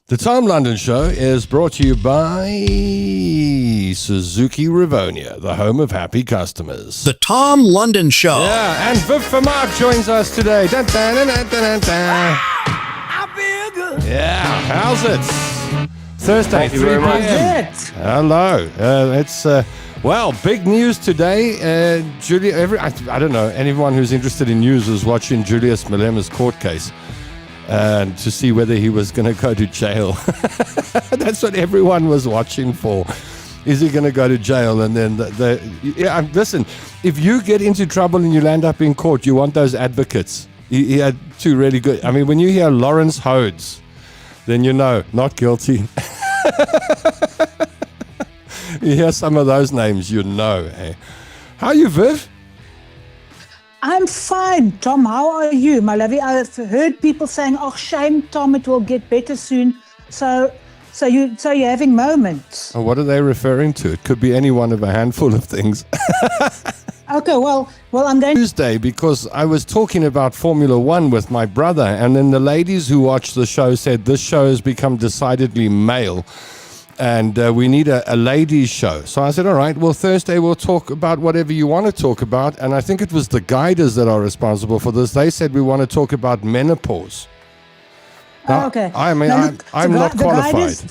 The Tom London Show is brought to you by Suzuki Rivonia, the home of happy customers. The Tom London Show. Yeah, and Viv Vermaak joins us today. Dun, dun, dun, dun, dun, dun. I feel good. Yeah, how's it? Thursday, Thank you 3 very much. p.m. Hello. It's well, big news today. Julia, I don't know, anyone who's interested in news was watching Julius Malema's court case. To see whether he was going to go to jail. That's what everyone was watching for. Is he going to go to jail? And then listen, if you get into trouble and you land up in court, you want those advocates. He had two really good. I mean, when you hear Lawrence Hodes, then you know, not guilty. You hear some of those names, you know. Eh? How are you, Viv? I'm fine, Tom. How are you, my lovey? I've heard people saying, "Oh, shame, Tom, it will get better soon." So you're having moments. Oh, what are they referring to? It could be any one of a handful of things. Okay, well, I'm going Tuesday because I was talking about Formula One with my brother, and then the ladies who watched the show said this show has become decidedly male. And we need a ladies' show. So I said, all right, well, Thursday we'll talk about whatever you want to talk about. And I think it was the guiders that are responsible for this. They said we want to talk about menopause. Now, okay. I mean, Now, look, I'm not qualified.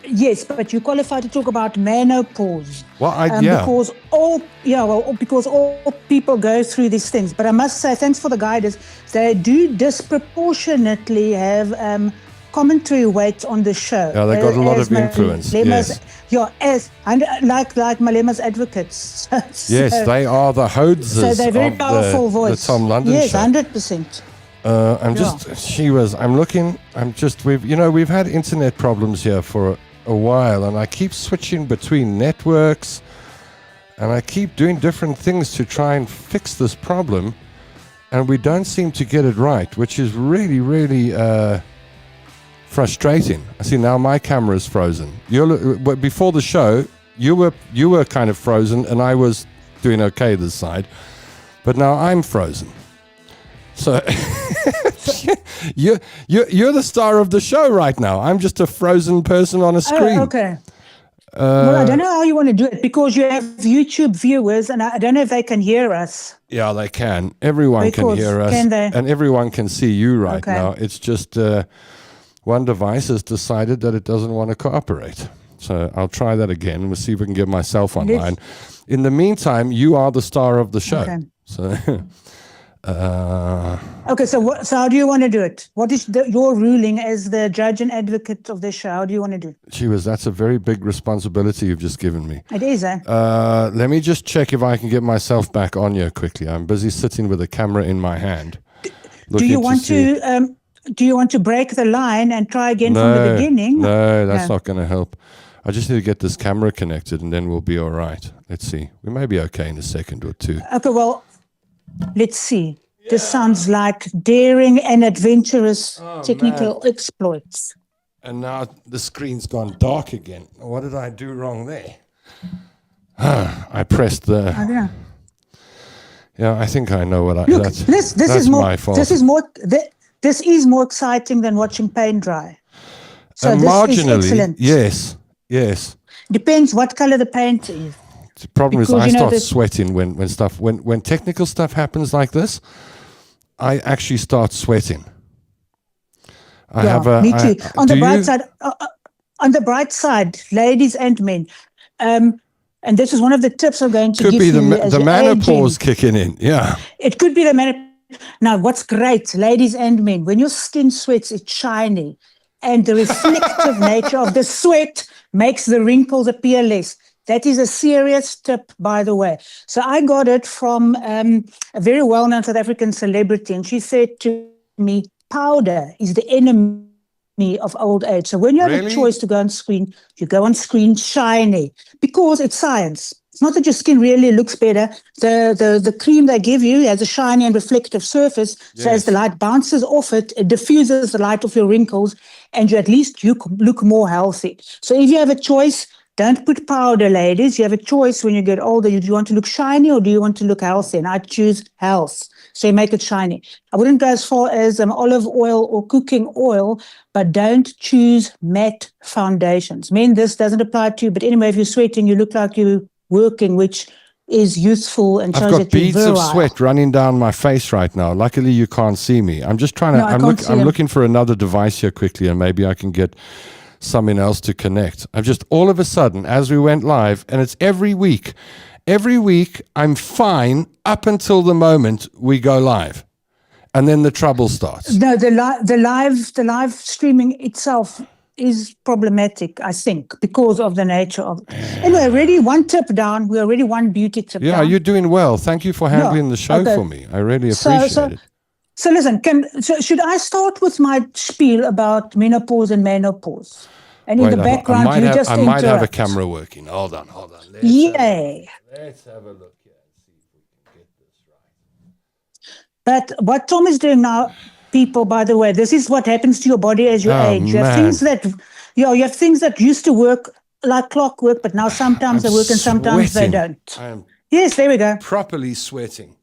Yes, but you're qualified to talk about menopause. Well, Because all people go through these things. But I must say, thanks for the guiders. They do disproportionately have commentary weight on the show. Yeah, they got a lot of influence. Yes. Like Malema's advocates. Yes, they are the Hodes so they're very of powerful voice. the Tom London yes, Show. 100%. We've had internet problems here for a while, and I keep switching between networks, and I keep doing different things to try and fix this problem, and we don't seem to get it right, which is really, really frustrating. I see now my camera is frozen. Before the show, you were kind of frozen, and I was doing okay this side, but now I'm frozen. So you're the star of the show right now. I'm just a frozen person on a screen. Oh, okay. Well, I don't know how you want to do it because you have YouTube viewers, and I don't know if they can hear us. Yeah, they can. Everyone can hear us, can they? And everyone can see you right now. It's just one device has decided that it doesn't want to cooperate. So I'll try that again. We'll see if we can get myself online. In the meantime, you are the star of the show. Okay. So. So how do you want to do it? What is your ruling as the judge and advocate of this show? How do you want to do it? That's a very big responsibility you've just given me. It is, eh? Let me just check if I can get myself back on here quickly. I'm busy sitting with a camera in my hand. Do you want to break the line and try again from the beginning? No, that's not going to help. I just need to get this camera connected, and then we'll be all right. Let's see. We may be okay in a second or two. Okay, well, let's see. Yeah. This sounds like daring and adventurous technical exploits. And now the screen's gone dark again. What did I do wrong there? I pressed the... I don't know. Yeah, I think I know what I... Look, that's is more, my fault. This is more exciting than watching paint dry. So marginally, this is excellent. Yes. Depends what color the paint is. The problem is I start sweating when technical stuff happens like this. I actually start sweating. Me too. On the bright side, ladies and men, and this is one of the tips I'm going to give you. Could be the menopause kicking in. Yeah, it could be the menopause. Now, what's great, ladies and men, when your skin sweats, it's shiny, and the reflective nature of the sweat makes the wrinkles appear less. That is a serious tip, by the way. So I got it from a very well-known South African celebrity, and she said to me, powder is the enemy of old age. So when you have a choice to go on screen, you go on screen shiny, because it's science. It's not that your skin really looks better. The cream they give you has a shiny and reflective surface. Yes. So as the light bounces off it, it diffuses the light off your wrinkles, and you look more healthy. So if you have a choice, don't put powder, ladies. You have a choice when you get older. Do you want to look shiny or do you want to look healthy? And I choose health. so you make it shiny. I wouldn't go as far as olive oil or cooking oil, but don't choose matte foundations. Men, this doesn't apply to you, but anyway, if you're sweating, you look like you're working, which is useful and I've shows got that you're beads virile. of sweat running down my face right now. Luckily, you can't see me. I'm just trying to. No, I can't see I'm them. looking for another device here quickly, and maybe I can get something else to connect. I've just all of a sudden, as we went live, and it's every week. Every week, I'm fine up until the moment we go live, and then the trouble starts. No, the live streaming itself is problematic, I think, because of the nature of it. Anyway, already one tip down. We're already one beauty tip Yeah, down. you're doing well. Thank you for handling the show okay. for me. I really appreciate it. So listen, should I start with my spiel about menopause and menopause? And in the background, I might have a camera working. Hold on. Yay. Let's have a look here and see if we can get this right. But what Tom is doing now, people, by the way, this is what happens to your body as you age. You have things that, you have things that used to work like clockwork, but now sometimes they work and sometimes they don't. Yes, there we go. Properly sweating.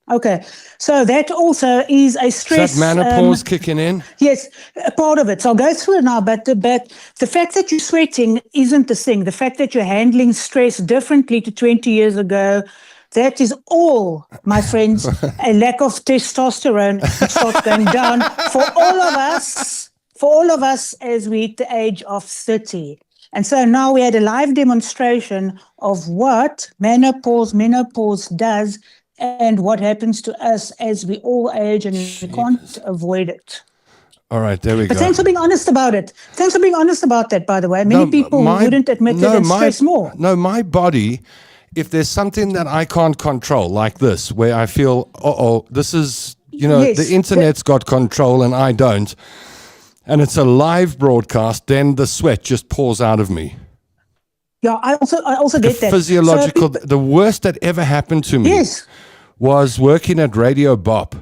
Okay, so that also is a stress. Is that menopause kicking in? Yes, a part of it. So I'll go through it now, but the fact that you're sweating isn't the thing. The fact that you're handling stress differently to 20 years ago, that is all, my friends, a lack of testosterone that starts going down for all of us as we hit the age of 30. And so now we had a live demonstration of what menopause does and what happens to us as we all age, and we can't avoid it. All right, there we go. But thanks for being honest about it. Thanks for being honest about that, by the way. Many people wouldn't admit that and stress more. No, my body, if there's something that I can't control, like this, where I feel, this is, the internet's got control and I don't, and it's a live broadcast, then the sweat just pours out of me. Yeah, I also get that. Physiological, the worst that ever happened to me was working at Radio Bop.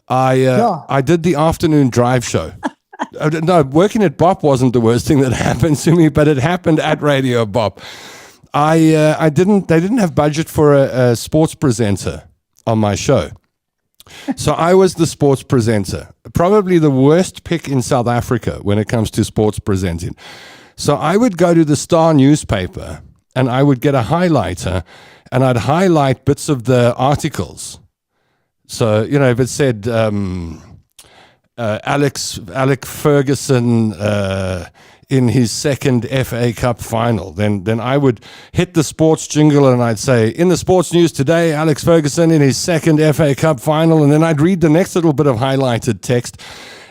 I did the afternoon drive show. No, working at Bop wasn't the worst thing that happened to me, but it happened at Radio Bop. They didn't have budget for a sports presenter on my show. So I was the sports presenter, probably the worst pick in South Africa when it comes to sports presenting. So I would go to the Star newspaper and I would get a highlighter and I'd highlight bits of the articles. So, if it said Alec Ferguson in his second FA Cup final, then I would hit the sports jingle and I'd say, in the sports news today, Alex Ferguson in his second FA Cup final. And then I'd read the next little bit of highlighted text.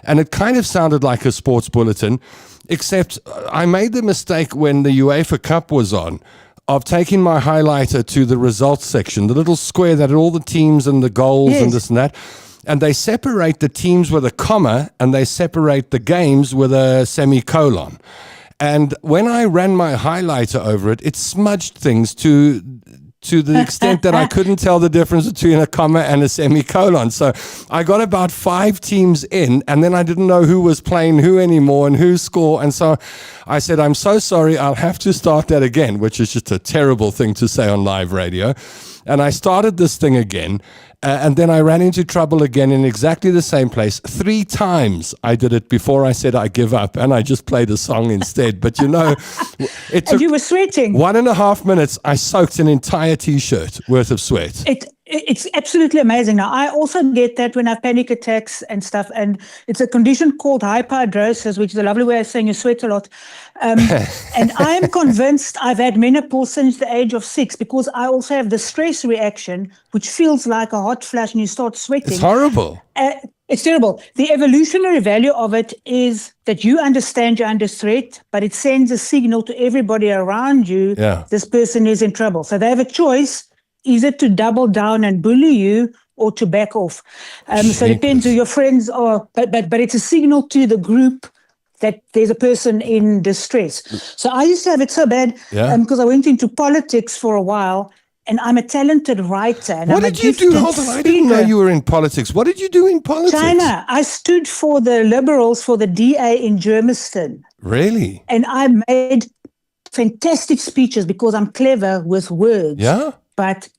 And it kind of sounded like a sports bulletin. Except I made the mistake when the UEFA Cup was on of taking my highlighter to the results section, the little square that had all the teams and the goals and this and that. And they separate the teams with a comma and they separate the games with a semicolon. And when I ran my highlighter over it, it smudged things to the extent that I couldn't tell the difference between a comma and a semicolon. So I got about 5 teams in, and then I didn't know who was playing who anymore and who scored. And so I said, I'm so sorry, I'll have to start that again, which is just a terrible thing to say on live radio. And I started this thing again, and then I ran into trouble again in exactly the same place. 3 times I did it before I said I give up, and I just played a song instead. But it took and you were sweating. 1.5 minutes. I soaked an entire T-shirt worth of sweat. It's absolutely amazing. Now, I also get that when I have panic attacks and stuff, and it's a condition called hyperhidrosis, which is a lovely way of saying you sweat a lot. And I am convinced I've had menopause since the age of 6 because I also have the stress reaction, which feels like a hot flash and you start sweating. It's horrible. It's terrible. The evolutionary value of it is that you understand you're under threat, but it sends a signal to everybody around you, this person is in trouble. So they have a choice, either to double down and bully you or to back off. So it depends who your friends are, but it's a signal to the group that there's a person in distress. So I used to have it so bad because I went into politics for a while, and I'm a talented writer. And what did you do? Hold on, I didn't know you were in politics. What did you do in politics? China. I stood for the Liberals for the DA in Germiston. Really? And I made fantastic speeches because I'm clever with words. Yeah. But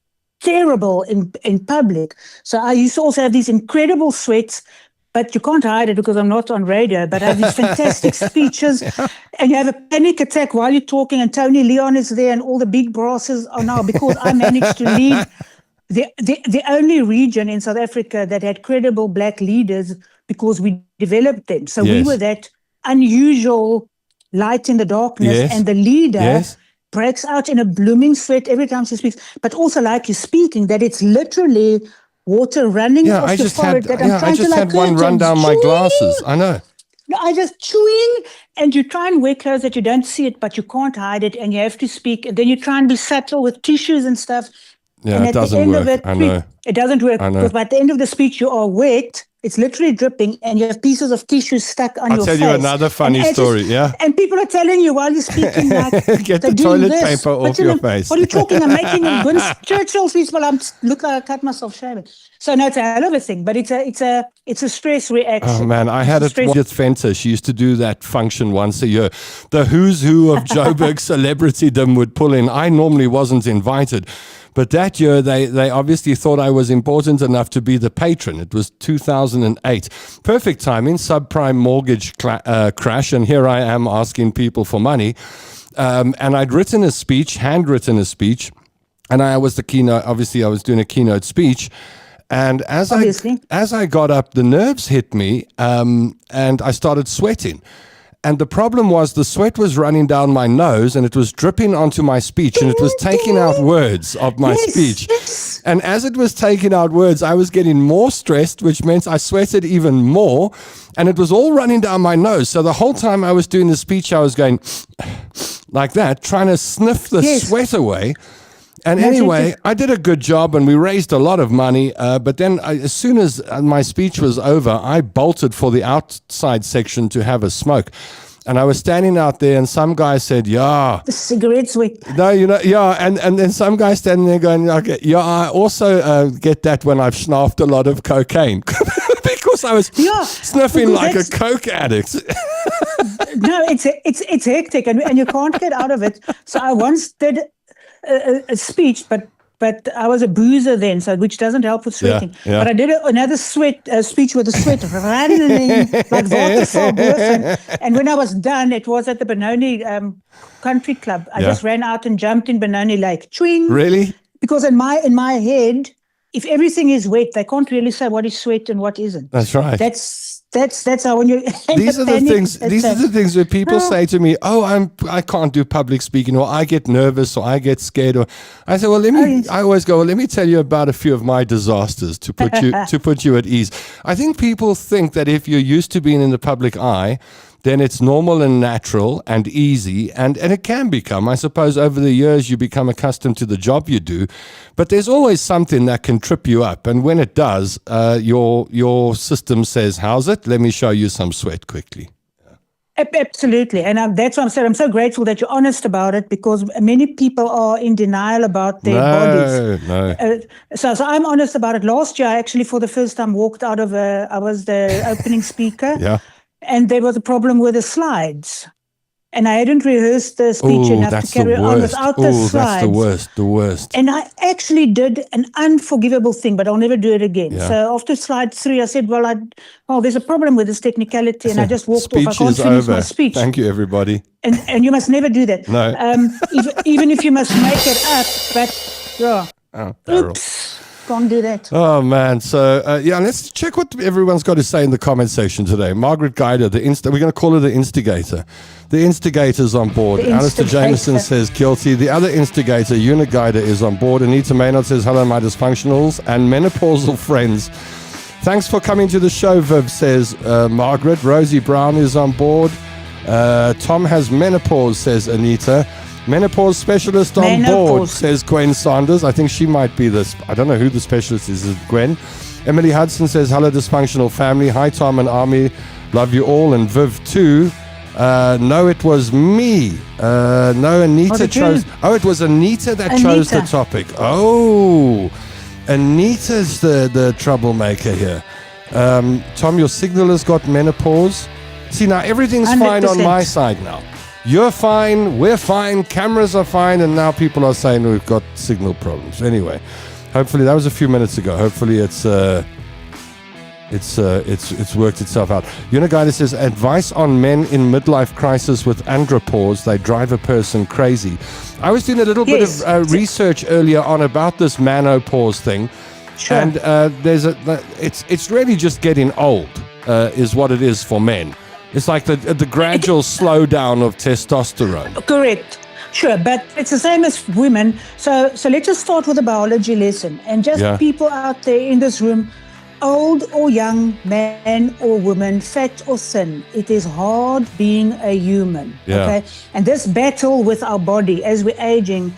terrible in public. So I used to also have these incredible sweats, but you can't hide it because I'm not on radio, but I have these fantastic speeches, and you have a panic attack while you're talking, and Tony Leon is there, and all the big brosses are now, because I managed to lead the only region in South Africa that had credible black leaders, because we developed them. So we Yes. were that unusual light in the darkness, Yes. and the leader Yes. breaks out in a blooming sweat every time she speaks. But also, like you're speaking, that it's literally water running Yeah, off I your just forehead. had that I'm trying to like one run curtains, down my chewing. glasses. I know. No, I just chewing, and you try and wear clothes that you don't see it, but you can't hide it, and you have to speak. And then you try and be subtle with tissues and stuff. Yeah, and it at the doesn't end work. of it, I know. it doesn't work, I know. because by the end of the speech you are wet. It's literally dripping, and you have pieces of tissue stuck on I'll your tell face. you another funny And story, yeah? And people are telling you while you're speaking, like, Get they're the doing toilet this. paper But off you your know, face. What are you talking? I'm making a Winston Churchill speech, but look like I cut myself shaving. So no, it's a hell of a thing, but it's a stress reaction. Oh man, I had It's a it. stress- Edith Fenter, she used to do that function once a year. The who's who of Joburg celebritydom would pull in. I normally wasn't invited, but that year they obviously thought I was important enough to be the patron. It was 2008. Perfect timing, subprime mortgage crash, and here I am asking people for money. And I'd written a speech, handwritten a speech, and I was the keynote. Obviously, I was doing a keynote speech. And as I got up, the nerves hit me, and I started sweating. And the problem was the sweat was running down my nose, and it was dripping onto my speech, and it was taking out words of my speech. Yes. And as it was taking out words, I was getting more stressed, which meant I sweated even more, and it was all running down my nose. So the whole time I was doing the speech, I was going like that, trying to sniff the sweat away. And anyway, I did a good job, and we raised a lot of money. But then as soon as my speech was over, I bolted for the outside section to have a smoke. And I was standing out there, and some guy said, yeah. The cigarette sweat. No, yeah. And then some guy standing there going, okay, yeah, I also get that when I've snuffed a lot of cocaine. Because I was sniffing like a coke addict. No, it's hectic, and you can't get out of it. So I once did a speech, but I was a boozer then, so which doesn't help with sweating. Yeah. But I did another speech with the sweat running like waterfall. And when I was done, it was at the Benoni Country Club. I just ran out and jumped in Benoni Lake. Chwing. Really? Because in my head, if everything is wet, they can't really say what is sweat and what isn't. That's right. That's how when you These are the things where people say to me, "Oh, I can't do public speaking, or I get nervous, or I get scared." Or I say, "Well, I always go, well, let me tell you about a few of my disasters to put you at ease." I think people think that if you're used to being in the public eye, then it's normal and natural and easy, and it can become. I suppose over the years you become accustomed to the job you do, but there's always something that can trip you up, and when it does, your system says, "How's it? Let me show you some sweat quickly." Absolutely, and that's what I'm saying. I'm so grateful that you're honest about it, because many people are in denial about their bodies. No. So I'm honest about it. Last year, I actually, for the first time, walked out of I was the opening speaker. Yeah. And there was a problem with the slides. And I hadn't rehearsed the speech enough to carry on without the slides. That's the worst. And I actually did an unforgivable thing, but I'll never do it again. Yeah. So after slide 3, I said, well, there's a problem with this technicality, and I just walked off. I can't finish my speech. Thank you, everybody. And you must never do that. No. Even if you must make it up, but yeah. Oops. Can't do that. Oh, man. So, let's check what everyone's got to say in the comment section today. Margaret Guider, we're going to call her the instigator. The instigator's on board. Alistair Jameson says guilty. The other instigator, Una Guider, is on board. Anita Maynard says, hello, my dysfunctionals and menopausal friends. Thanks for coming to the show, Viv, says Margaret. Rosie Brown is on board. Tom has menopause, says Anita. Menopause specialist on board, says Gwen Sanders. I think she might be this. I don't know who the specialist is Gwen. Emily Hudson says, hello, dysfunctional family. Hi, Tom and Army. Love you all. And Viv, too. No, it was me. No, Anita chose. Oh, it was Anita that chose the topic. Oh, Anita's the troublemaker here. Tom, your signal has got menopause. See, now everything's 100%. Fine on my side now. You're fine, we're fine, cameras are fine, and now people are saying we've got signal problems. Anyway, Hopefully, that was a few minutes ago. Hopefully, it's worked itself out. You know, guy that says advice on men in midlife crisis with andropause. They drive a person crazy. I was doing a little bit of research earlier on about this menopause thing, and it's really just getting old, is what it is for men. It's like the gradual slowdown of testosterone. Correct. Sure, but it's the same as women. So let's just start with a biology lesson. And just people out there in this room, old or young, man or woman, fat or thin, it is hard being a human. Okay? And this battle with our body as we're aging,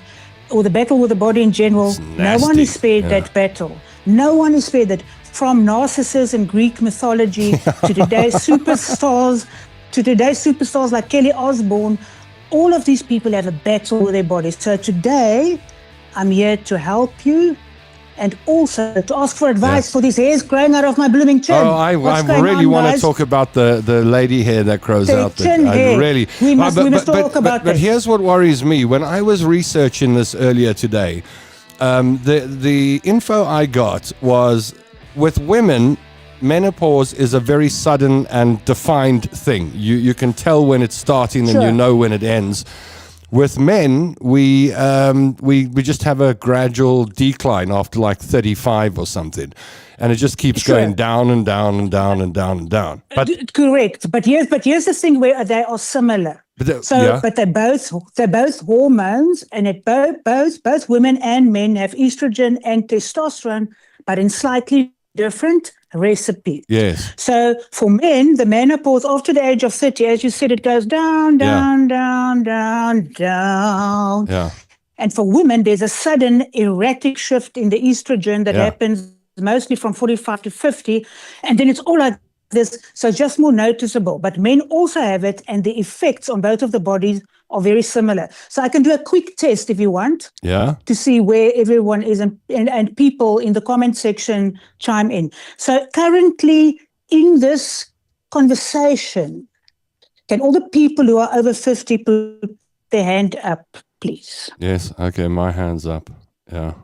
or the battle with the body in general, no one is spared that battle. No one is spared that. From Narcissus in Greek mythology to today's superstars, like Kelly Osbourne, all of these people have a battle with their bodies. So today, I'm here to help you and also to ask for advice for these hairs growing out of my blooming chin. Oh, I really want to talk about the lady hair that grows out there. We must talk about But here's what worries me. When I was researching this earlier today, the info I got was with women, menopause is a very sudden and defined thing. You can tell when it's starting and you know when it ends. With men, we just have a gradual decline after like 35 or something, and it just keeps going down and down and down and down and down. But correct. But here's the thing where they are similar. But they're both hormones, and both women and men have estrogen and testosterone, but in slightly different recipes. Yes. So for men, the menopause after the age of 30, as you said, it goes down, down, down, down, down. Yeah. And for women, there's a sudden erratic shift in the estrogen that happens mostly from 45 to 50, and then it's all like this, so just more noticeable. But men also have it, and the effects on both of the bodies are very similar. So I can do a quick test if you want, to see where everyone is, and people in the comment section chime in. So currently in this conversation, can all the people who are over 50 put their hand up, please? Yes, okay, my hand's up. Yeah.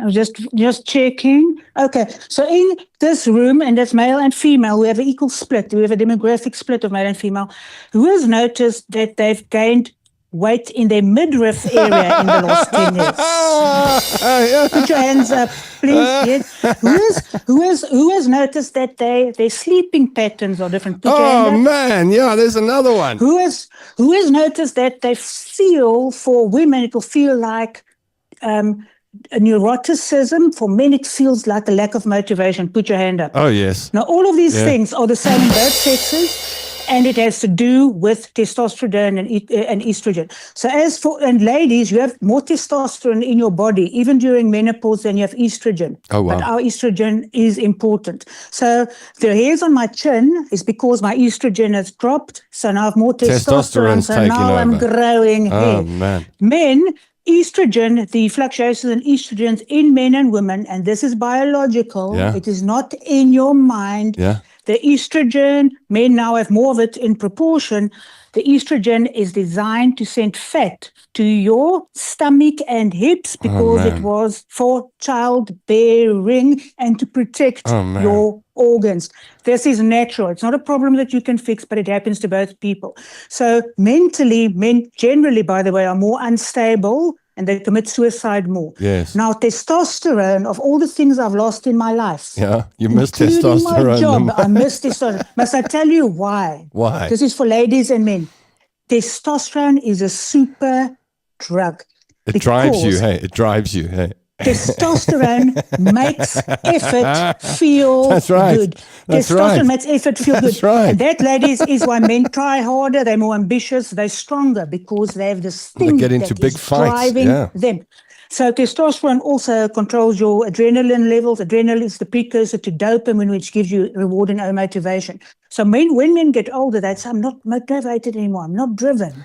I was just checking. Okay, so in this room, and that's male and female, we have an equal split. We have a demographic split of male and female. Who has noticed that they've gained weight in their midriff area in the last 10 years? Put your hands up, please. Yes. Who has noticed that their sleeping patterns are different? Put your hand up. Man, there's another one. Who has noticed that they feel, for women, it will feel like a neuroticism. For men, it feels like a lack of motivation. Put your hand up. Oh, yes. Now, all of these things are the same in both sexes, and it has to do with testosterone and estrogen. So and ladies, you have more testosterone in your body, even during menopause, than you have estrogen. Oh, wow. But our estrogen is important. So the hairs on my chin is because my estrogen has dropped, so now I have more testosterone, so now I'm growing hair. Oh, man. Men, estrogen, the fluctuations in estrogens in men and women, and this is biological. It is not in your mind. The estrogen, men now have more of it in proportion. The estrogen is designed to send fat to your stomach and hips because it was for childbearing and to protect your organs. This is natural. It's not a problem that you can fix, but it happens to both people. So mentally, men generally, by the way, are more unstable and they commit suicide more. Yes. Now, testosterone, of all the things I've lost in my life. Yeah, you miss testosterone. testosterone. My job, I miss testosterone. Must I tell you why? Why? This is for ladies and men. Testosterone is a super drug. It drives you, hey. It drives you, hey. Testosterone makes effort feel good. Testosterone makes effort feel good. And that, ladies, is why men try harder, they're more ambitious, they're stronger, because they have this thing get into that big is fights. driving them. So testosterone also controls your adrenaline levels. Adrenaline is the precursor to dopamine, which gives you reward and motivation. So when men get older, they say, I'm not motivated anymore, I'm not driven.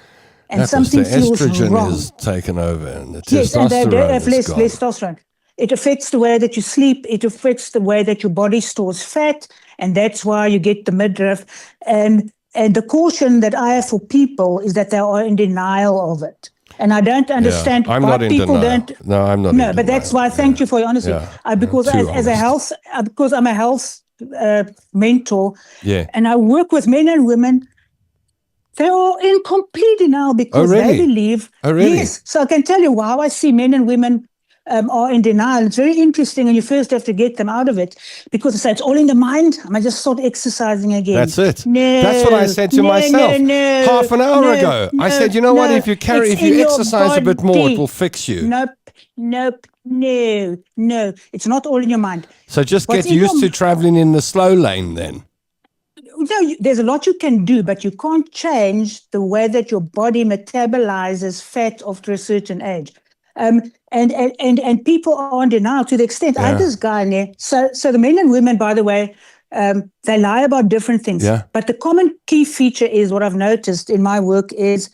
And something feels estrogen wrong. is taken over, and the Yes, and testosterone they have is gone. less testosterone. It affects the way that you sleep. It affects the way that your body stores fat, and that's why you get the midriff. And the caution that I have for people is that they are in denial of it. And I don't understand I'm why not in people denial. don't. No, I'm not. No, in but that's denial. why. Thank you for your honesty. Yeah. Because Too as a honest. health, because I'm a health mentor, Yeah. and I work with men and women. They're all in complete denial because Oh, really? they believe. Oh, really? Yes. So I can tell you how I see men and women are in denial. It's very interesting, and you first have to get them out of it because they say it's all in the mind. Am I just start exercising again? That's it. No, That's what I said to myself half an hour ago. I said, you know what? If you exercise a bit more, it will fix you. Nope. No. It's not all in your mind. So just What's get in used your- to traveling in the slow lane then. No, there's a lot you can do, but you can't change the way that your body metabolizes fat after a certain age. And people are in denial to the extent. I had this guy in there. So the men and women, by the way, they lie about different things. Yeah. But the common key feature is what I've noticed in my work is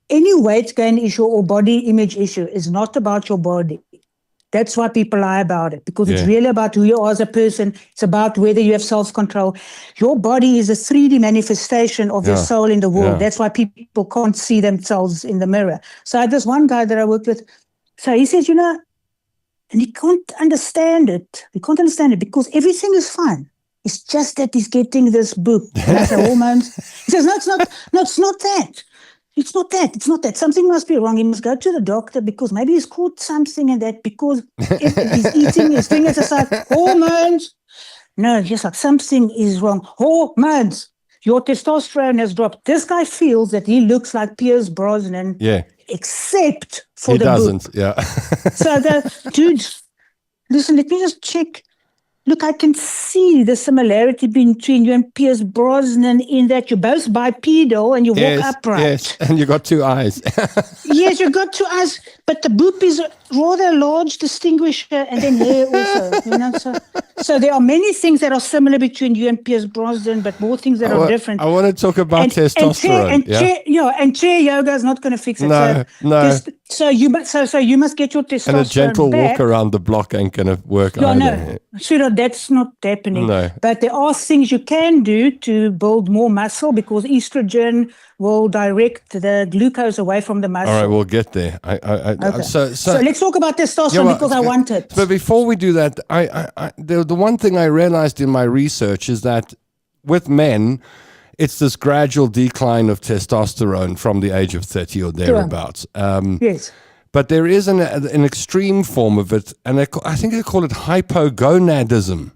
any weight gain issue or body image issue is not about your body. That's why people lie about it, because it's really about who you are as a person. It's about whether you have self-control. Your body is a 3D manifestation of your soul in the world. That's why people can't see themselves in the mirror. So I had this one guy that I worked with. So he says, and he can't understand it. He can't understand it because everything is fine. It's just that he's getting this book. And I say, hormones. He says, no, it's not that. It's not that. Something must be wrong. He must go to the doctor because maybe he's caught something in that because if he's eating, he's doing exercise. Hormones. No, just like something is wrong. Hormones. Your testosterone has dropped. This guy feels that he looks like Pierce Brosnan. Yeah. Except for He the doesn't. book. Yeah. So dude, listen, let me just check. Look, I can see the similarity between you and Pierce Brosnan in that you're both bipedal and you walk upright. Yes, and you got two eyes. Yes, you got two eyes, but the boob is a rather large distinguisher, and then hair also. So there are many things that are similar between you and Pierce Brosnan, but more things that are different. I want to talk about testosterone. And chair yoga is not going to fix it. No. So you must get your testosterone And a gentle back. walk around the block ain't going to work either. No, sweetheart, that's not happening. No. But there are things you can do to build more muscle because estrogen will direct the glucose away from the muscle. All right, we'll get there. Okay. So let's talk about testosterone because I want it. But before we do that, the one thing I realized in my research is that with men, it's this gradual decline of testosterone from the age of 30 or thereabouts. Yes. But there is an extreme form of it, and I think they call it hypogonadism.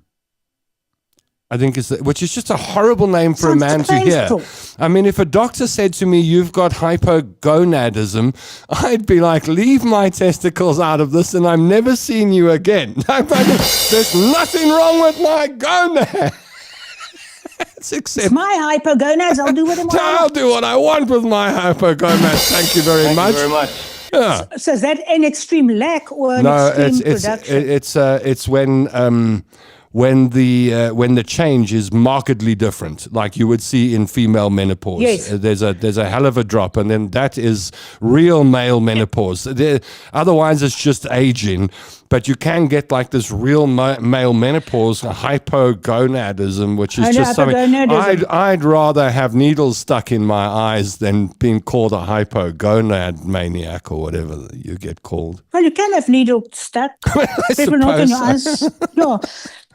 I think which is just a horrible name for a man to hear. I mean, if a doctor said to me, "You've got hypogonadism," I'd be like, "Leave my testicles out of this, and I'm never seeing you again." There's nothing wrong with my gonad. It's my hypogonads. I'll do what I want. I'll do what I want with my hypogonads. Thank you very much. Thank you very much. Yeah. So is that an extreme lack or an extreme production? It's when the change is markedly different, like you would see in female menopause. Yes. There's a hell of a drop, and then that is real male menopause. Otherwise, it's just aging. But you can get like this real male menopause, hypogonadism, which is just something. I'd rather have needles stuck in my eyes than being called a hypogonad maniac or whatever you get called. Well, you can have needles stuck. People not in your eyes. No.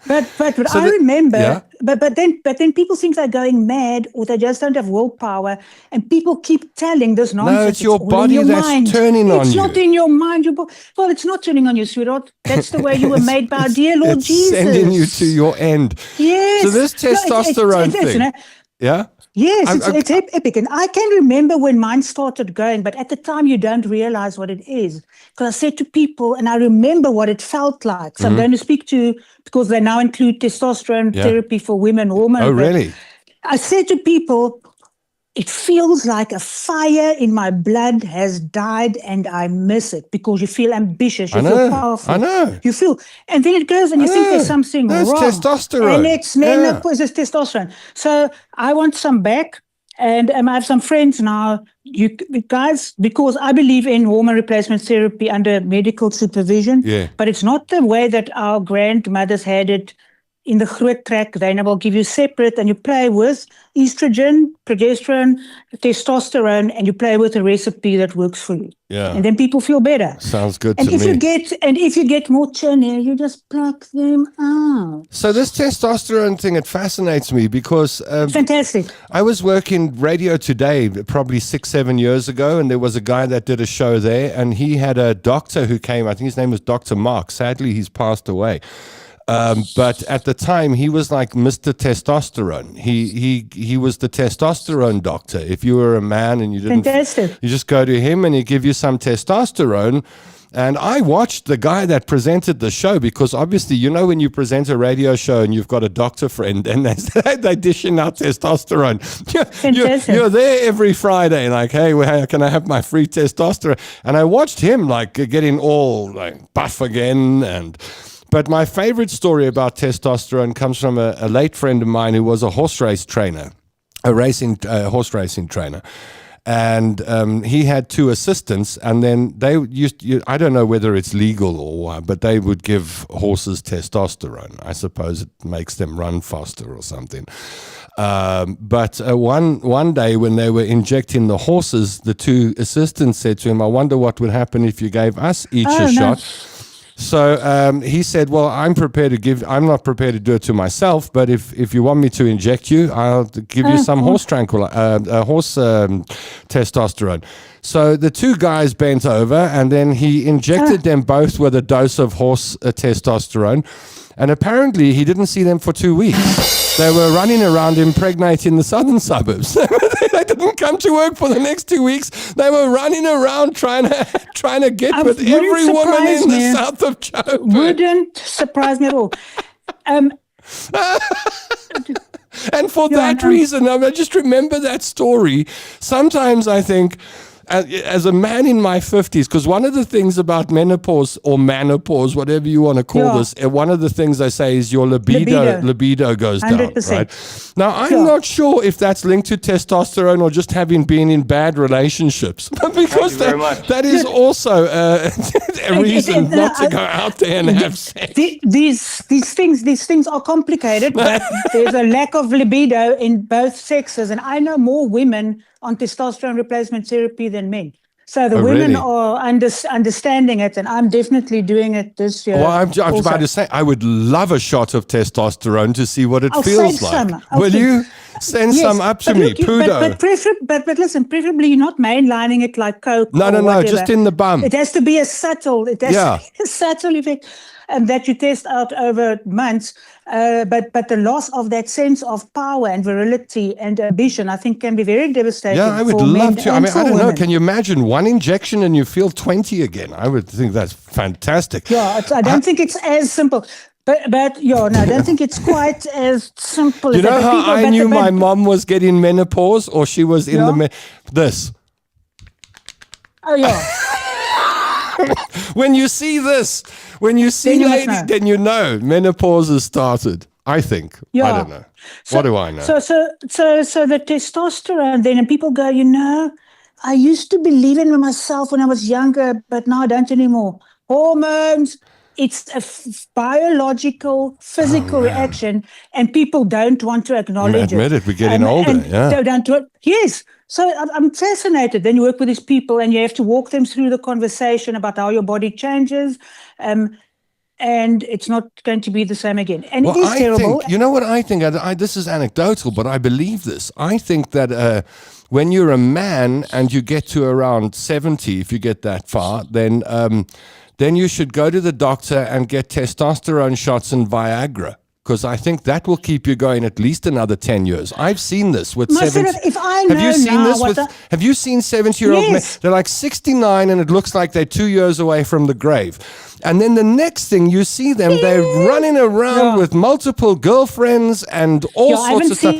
But I remember, but then people think they're going mad or they just don't have willpower, and people keep telling this nonsense. No, it's your body that's turning on you. It's not in your mind. Well, it's not turning on you, sweetheart. That's the way you were made by our dear Lord it's Jesus. Sending you to your end. Yes. So this testosterone thing. Yeah. Yes, it's epic. And I can remember when mine started going, but at the time you don't realize what it is. Because I said to people, and I remember what it felt like. So I'm going to speak to, because they now include testosterone therapy for women, hormone. Oh, really? I said to people, it feels like a fire in my blood has died and I miss it because you feel ambitious, you feel powerful. I know. You feel, and then it goes and you think there's something wrong. It's testosterone. And it's menopause, it's testosterone. So I want some back, and I have some friends now, you guys, because I believe in hormone replacement therapy under medical supervision. Yeah. But it's not the way that our grandmothers had it in the groot track, then will give you separate, and you play with estrogen, progesterone, testosterone, and you play with a recipe that works for you. Yeah. And then people feel better. Sounds good And to if me. if you get more chinny, you just pluck them out. So this testosterone thing, it fascinates me because Fantastic. I was working Radio Today probably 6-7 years ago, and there was a guy that did a show there, and he had a doctor who came. I think his name was Dr. Mark. Sadly, he's passed away. But at the time, he was like Mr. Testosterone. He was the testosterone doctor. If you were a man and you didn't, Fantastic. you just go to him and he give you some testosterone. And I watched the guy that presented the show because obviously, you know, when you present a radio show and you've got a doctor friend and they dishing out testosterone, you're there every Friday, like, hey, can I have my free testosterone? And I watched him like getting all like buff again. But my favorite story about testosterone comes from a late friend of mine who was a horse race trainer, horse racing trainer. And he had 2 assistants, and then they I don't know whether it's legal or what, but they would give horses testosterone. I suppose it makes them run faster or something. But one day when they were injecting the horses, the 2 assistants said to him, I wonder what would happen if you gave us each a shot. So he said, well, I'm not prepared to do it to myself, but if you want me to inject you, I'll give you some horse testosterone. So the 2 guys bent over, and then he injected them both with a dose of horse testosterone. And apparently he didn't see them for 2 weeks. They were running around impregnating the southern suburbs. They didn't come to work for the next 2 weeks. They were running around trying to get with every woman in the south of Joburg. Wouldn't surprise me at all. And for that reason, I just remember that story. Sometimes I think, as a man in my 50s, because one of the things about menopause or manopause, whatever you want to call this, one of the things they say is your libido goes 100%. Down. Right? Now, I'm not sure if that's linked to testosterone or just having been in bad relationships, because that is also a reason not to go out there and have sex. These things are complicated, but there's a lack of libido in both sexes, and I know more women on testosterone replacement therapy than men. So the women are understanding it, and I'm definitely doing it this year. Well, I'm about to say, I would love a shot of testosterone to see what it feels like. Will you send some up to me, Pudo? But listen, preferably you're not mainlining it like Coke. No, just in the bum. It has to be a subtle effect that you test out over months. But the loss of that sense of power and virility and ambition, I think, can be very devastating. Yeah, I would love to. I mean, I don't know. Can you imagine one injection and you feel 20 again? I would think that's fantastic. Yeah, I don't think it's as simple. But I don't think it's quite as simple. You know how I knew my mom was getting menopause, or she was in this? Oh, yeah. When you see this, ladies, then you know menopause has started. I think. Yeah. I don't know. What do I know? So the testosterone then, and people go, I used to believe in myself when I was younger, but now I don't anymore. Hormones. It's a biological, physical reaction, and people don't want to acknowledge it. We're getting older. They don't do it. Yes. So I'm fascinated. Then you work with these people, and you have to walk them through the conversation about how your body changes, and it's not going to be the same again. And it is terrible. You know what I think? This is anecdotal, but I believe this. I think that when you're a man and you get to around 70, if you get that far, then you should go to the doctor and get testosterone shots and Viagra, because I think that will keep you going at least another 10 years. I've seen this with 70. Have you seen 70-year-old men? They're like 69 and it looks like they're 2 years away from the grave. And then the next thing you see them, they're running around with multiple girlfriends and all sorts of stuff.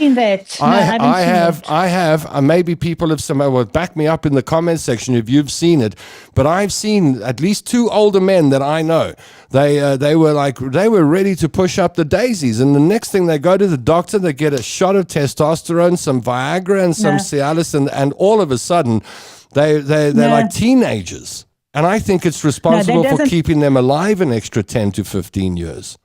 I have. Maybe people have back me up in the comments section if you've seen it. But I've seen at least 2 older men that I know. They were ready to push up the daisies, and the next thing they go to the doctor, they get a shot of testosterone, some Viagra, and some Cialis, and all of a sudden, they're like teenagers. And I think it's responsible for keeping them alive an extra 10 to 15 years.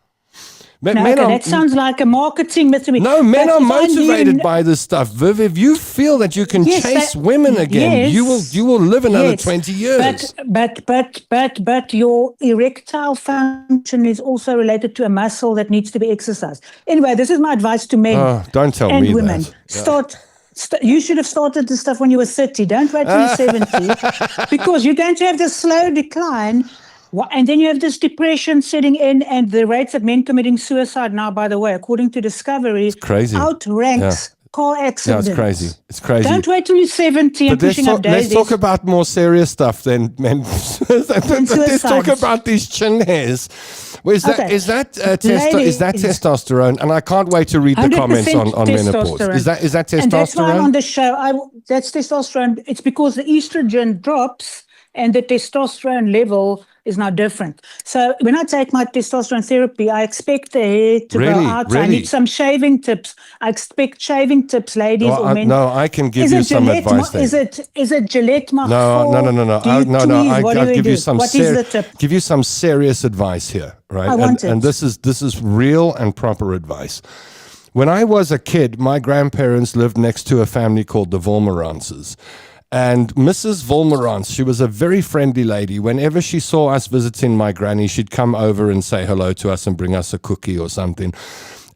Men, No, men okay, are, that sounds like a marketing myth to me. no, men But are if I knew- motivated by this stuff. Viv, if you feel that you can Yes, chase but- women again, you will live another yes, 20 years. But your erectile function is also related to a muscle that needs to be exercised. Anyway, this is my advice to men Oh, don't tell and me women. that. You should have started this stuff when you were 30. Don't wait till you're 70 because you're going to have this slow decline. And then you have this depression setting in, and the rates of men committing suicide now, by the way, according to Discovery, crazy. outranks car Yeah, accidents. it's crazy. It's crazy. Don't wait till you're 70 and But let's pushing up let's daisies. talk about more serious stuff then, men. Let's talk suicides. about these chin hairs. Well, is that Okay. is that Ladies- testosterone? And I can't wait to read the comments 100% on menopause. testosterone. Is that And that's why I'm testosterone? on the show. That's testosterone. It's because the estrogen drops and the testosterone level is now different. So when I take my testosterone therapy, I expect the hair to Really? go out. I Really? need some shaving tips. I expect shaving tips, ladies Well, or men. no, I can give Is you it some Gillette advice there. Is it Gillette No. Do you tweeze? What do I'll you give do? you some What is the tip? give you some serious advice here, right? I want and it. this is real and proper advice. When I was a kid, my grandparents lived next to a family called the Volmerances. And Mrs. Volmerance, she was a very friendly lady. Whenever she saw us visiting my granny, she'd come over and say hello to us and bring us a cookie or something.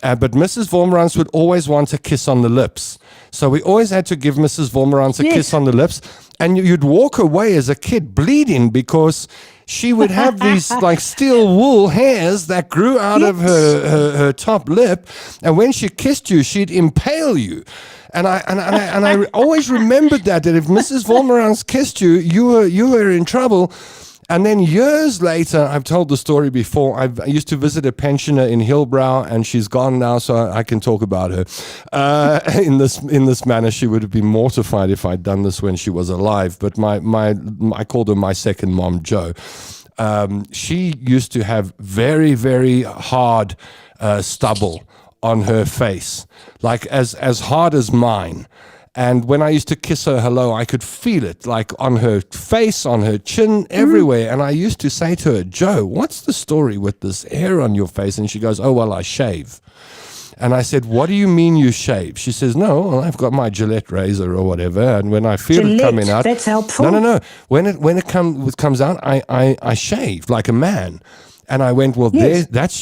But Mrs. Volmerance would always want a kiss on the lips. So we always had to give Mrs. Volmerance a Yes. kiss on the lips. And you'd walk away as a kid bleeding because she would have these like steel wool hairs that grew out of her top lip. And when she kissed you, she'd impale you. And I always remembered that if Mrs. Volmerance kissed you, you were in trouble. And then years later, I've told the story before. I used to visit a pensioner in Hillbrow, and she's gone now, so I can talk about her in this manner. She would have been mortified if I'd done this when she was alive. But I called her my second mom, Jo. She used to have very, very hard stubble on her face, like as hard as mine. And when I used to kiss her hello, I could feel it, like on her face, on her chin, everywhere. And I used to say to her, Jo, what's the story with this hair on your face? And she goes, oh, well, I shave. And I said, what do you mean you shave? She says, no, well, I've got my Gillette razor or whatever. And when I feel it coming out. That's helpful. No. When it comes out, I shave like a man. And I went, well, Yes. that's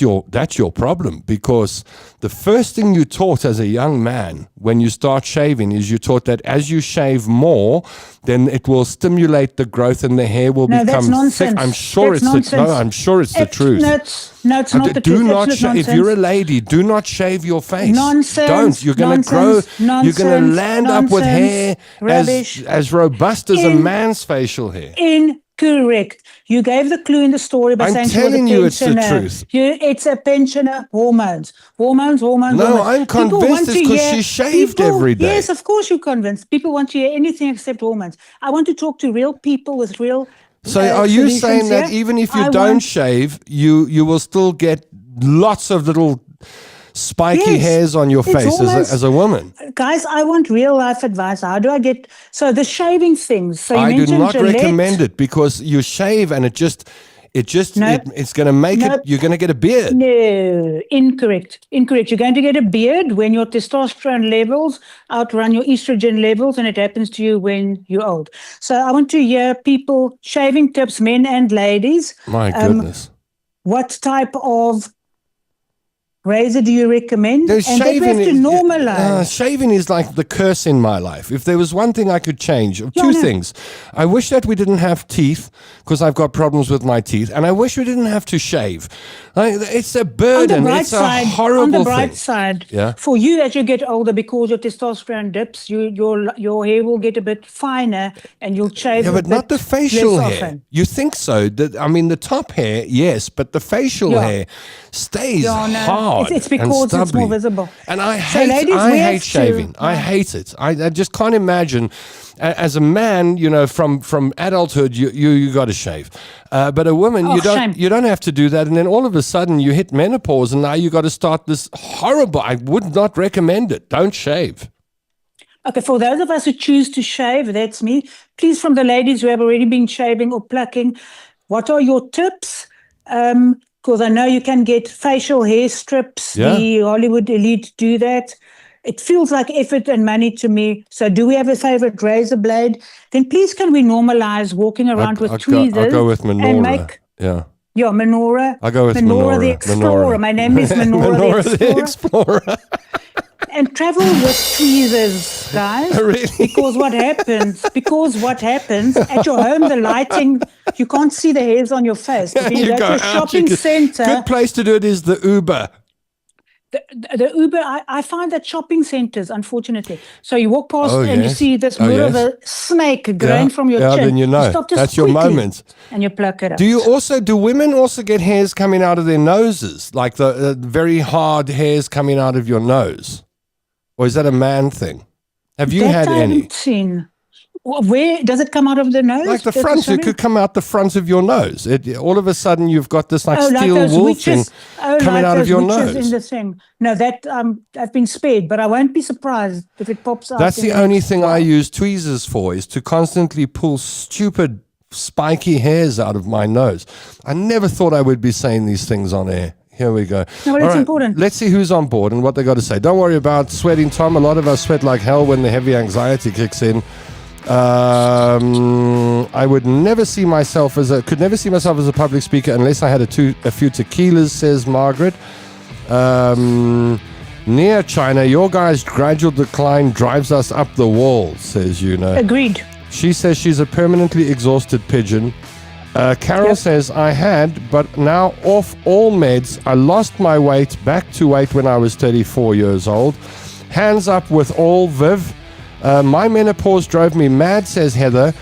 your problem, because the first thing you taught as a young man when you start shaving is you taught that as you shave more, then it will stimulate the growth and the hair will No, that's become nonsense. thick. I'm sure That's it's nonsense. I'm sure it's the truth. No, it's not the Do truth. not Absolute if you're a nonsense. lady, do not shave your face. Nonsense, Don't. You're going to grow. nonsense, You're going to nonsense, land up with hair rubbish. as robust as a In- man's facial hair. Incorrect. You gave the clue in the story by I'm saying she was a telling you it's the pensioner. truth. It's a pensioner. Hormones. No, I'm People convinced want it's to 'cause hear- she shaved people- every day. Yes, of course you're convinced. People want to hear anything except hormones. I want to talk to real people with real. So are you solutions saying that here. even if you I don't want- shave, you will still get lots of little spiky Yes, hairs on your it's face almost- as a woman? Guys, I want real life advice. How do I get the shaving things? So you I do mentioned not Gillette. recommend it, because you shave and Nope. it's going to make Nope. it. You're going to get a beard. No, incorrect. You're going to get a beard when your testosterone levels outrun your estrogen levels, and it happens to you when you're old. So I want to hear people shaving tips, men and ladies. My goodness. What type of razor do you recommend? There's And that we have to normalize. Shaving is like the curse in my life. If there was one thing I could change, two no. things. I wish that we didn't have teeth, because I've got problems with my teeth, and I wish we didn't have to shave. It's a On the burden. bright It's a side, horrible on the bright thing. side, Yeah. for you as you get older, because your testosterone dips, your hair will get a bit finer, and you'll shave. Yeah, a but not bit the facial less hair. often. You think so? The top hair, yes, but the facial Yeah. hair stays Yeah, no. hard. It's because it's and more stubbly. visible. And I So, hate, ladies, I we have hate to- shaving. I hate it. I just can't imagine. As a man, from adulthood, you got to shave. But a woman, Oh, shame. you don't have to do that. And then all of a sudden, you hit menopause, and now you got to start this horrible. I would not recommend it. Don't shave. Okay, for those of us who choose to shave, that's me. Please, from the ladies who have already been shaving or plucking, what are your tips? because I know you can get facial hair strips. Yeah. The Hollywood elite do that. It feels like effort and money to me. So do we have a favorite razor blade? Then please can we normalize walking around with tweezers? I'll go with Menora. And make, yeah. Yeah, Menora. I'll go with Menora the Explorer. My name is Menora the Explorer. And travel with tweezers, guys. Really? Because what happens at your home, the lighting, you can't see the hairs on your face. If you go to a shopping center. Good place to do it is the Uber. The Uber, I find that shopping centers, unfortunately. So you walk past and you see this more of a snake growing from your chin. Then you know. Stop That's your moment. And you pluck it up. Do women also get hairs coming out of their noses? Like the very hard hairs coming out of your nose? Or is that a man thing? Have you had any? I haven't seen. Where does it come out of the nose? Like the front, it could come out the front of your nose. All of a sudden, you've got this like steel wool thing coming out of your nose. In the thing. No, that I've been spared, but I won't be surprised if it pops out. That's the only thing I use tweezers for, is to constantly pull stupid spiky hairs out of my nose. I never thought I would be saying these things on air. Here we go. No, but it's important. Let's see who's on board and what they got to say. Don't worry about sweating, Tom. A lot of us sweat like hell when the heavy anxiety kicks in. I would never see myself could never see myself as a public speaker unless I had a few tequilas, says Margaret. Near China, your guy's gradual decline drives us up the wall, says Una. Agreed. She says she's a permanently exhausted pigeon. Carol says, I had, but now off all meds. I lost my weight, back to weight when I was 34 years old. Hands up with all, Viv. My menopause drove me mad, says Heather.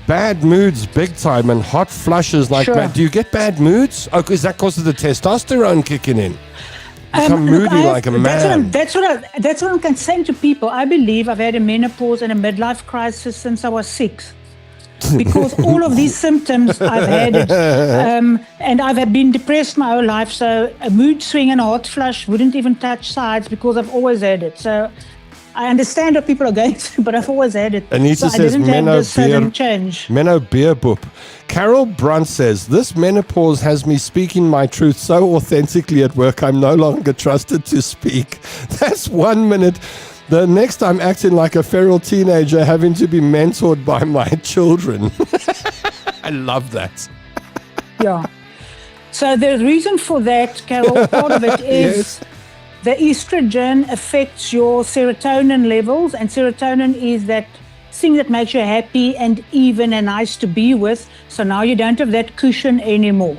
Bad moods big time and hot flushes like that. Do you get bad moods? Oh, is that because of the testosterone kicking in? You become moody like a man. That's what I'm saying to people. I believe I've had a menopause and a midlife crisis since I was 6. Because all of these symptoms, I've had it. And I've been depressed my whole life. So a mood swing and a hot flush wouldn't even touch sides because I've always had it. So I understand what people are going through, but I've always had it. Anita says, Menno beer boop. Carol Brunt says, this menopause has me speaking my truth so authentically at work, I'm no longer trusted to speak. That's 1 minute. The next I'm acting like a feral teenager having to be mentored by my children. I love that. Yeah. So the reason for that, Carol, part of it is the estrogen affects your serotonin levels, and serotonin is that thing that makes you happy and even and nice to be with. So now you don't have that cushion anymore.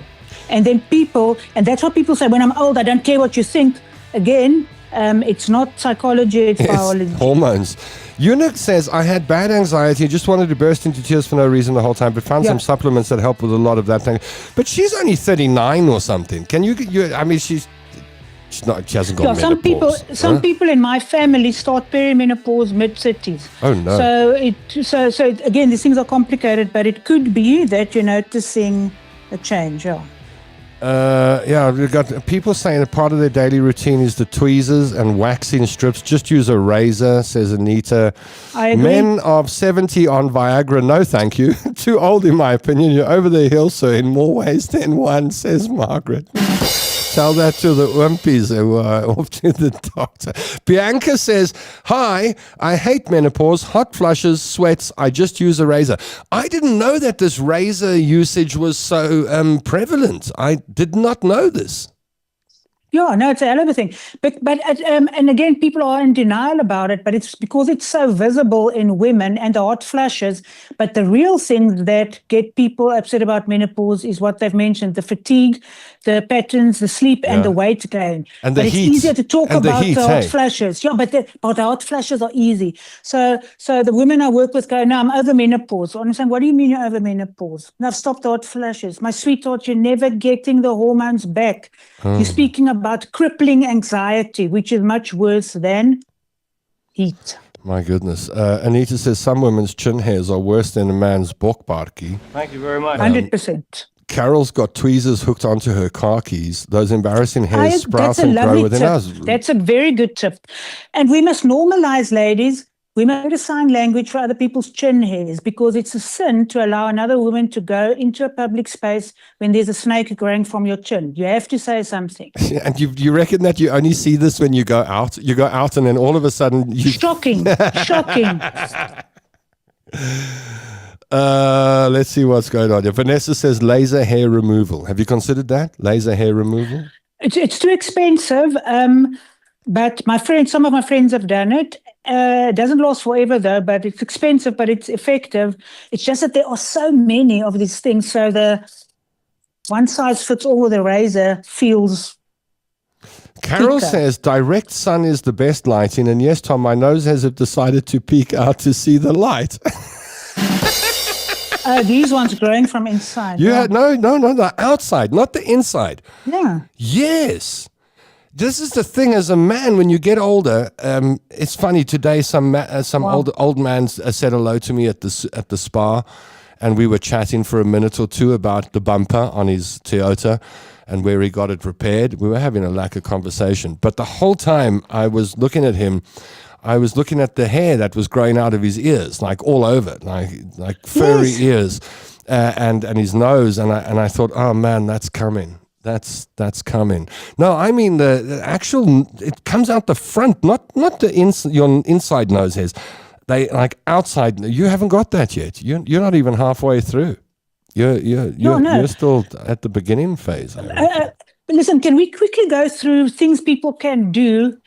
And then and that's what people say, when I'm old, I don't care what you think. Again, it's not psychology, it's biology. Hormones. Eunuch says, I had bad anxiety, just wanted to burst into tears for no reason the whole time, but found some supplements that help with a lot of that thing. But she's only 39 or something. Can you I mean, she hasn't got menopause. Some people in my family start perimenopause mid-30s. Oh, no. So again, these things are complicated, but it could be that you're noticing a change, we've got people saying that part of their daily routine is the tweezers and waxing strips. Just use a razor, says Anita. I agree. Men of 70 on Viagra, no thank you. Too old in my opinion. You're over the hill, sir, in more ways than one, says Margaret. Tell that to the Oompies who are off to the doctor. Bianca says, hi, I hate menopause, hot flushes, sweats. I just use a razor. I didn't know that this razor usage was so prevalent. I did not know this. Yeah, no, it's a hell of a thing. But and again, people are in denial about it, but it's because it's so visible in women and the hot flashes. But the real things that get people upset about menopause is what they've mentioned: the fatigue, the patterns, the sleep, and the weight gain. And the heat. It's easier to talk and about the hot flashes. Yeah, but the hot flashes are easy. So the women I work with go, no, I'm over menopause. I'm saying, what do you mean you're over menopause? No, I've stopped the hot flashes. My sweetheart, you're never getting the hormones back. You're speaking about crippling anxiety, which is much worse than heat. My goodness. Anita says some women's chin hairs are worse than a man's bokbarkie. Thank you very much. 100%. Carol's got tweezers hooked onto her car keys. Those embarrassing hairs sprout and grow within us. That's a very good tip. And we must normalize, ladies, We made a sign language for other people's chin hairs because it's a sin to allow another woman to go into a public space when there's a snake growing from your chin. You have to say something. And you reckon that you only see this when you go out? You go out and then all of a sudden you... Shocking, shocking. Let's see what's going on here. Vanessa says laser hair removal. Have you considered that? Laser hair removal? It's too expensive, but some of my friends have done it. It doesn't last forever though, but it's expensive, but it's effective. It's just that there are so many of these things, so the one size fits all with a razor feels... Carol thicker. says direct sun is the best lighting, and yes, Tom, my nose has decided to peek out to see the light. These ones growing from inside. No, the outside, not the inside. Yeah. Yes. This is the thing as a man, when you get older, it's funny, today some old man said hello to me at the spa, and we were chatting for a minute or two about the bumper on his Toyota and where he got it repaired. We were having a lacquer conversation, but the whole time I was looking at him, I was looking at the hair that was growing out of his ears, like all over, like furry ears, and his nose, and I thought, oh man, that's coming. That's coming. No, I mean the actual. It comes out the front, not your inside nose hairs. They like outside. You haven't got that yet. You're not even halfway through. You're still at the beginning phase. But listen, can we quickly go through things people can do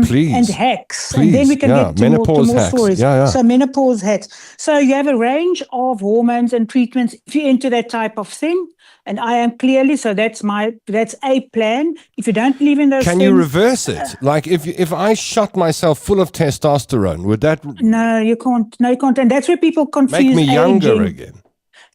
Please. and hacks? Please. And then we can get to menopause more hacks. stories. Yeah. So menopause hacks. So you have a range of hormones and treatments if you're into that type of thing. And I am clearly, so that's a plan. If you don't believe in those Can things... you reverse it? Like if I shot myself full of testosterone, would that... No, you can't. No, you can't. And that's where people confuse make me younger aging. again?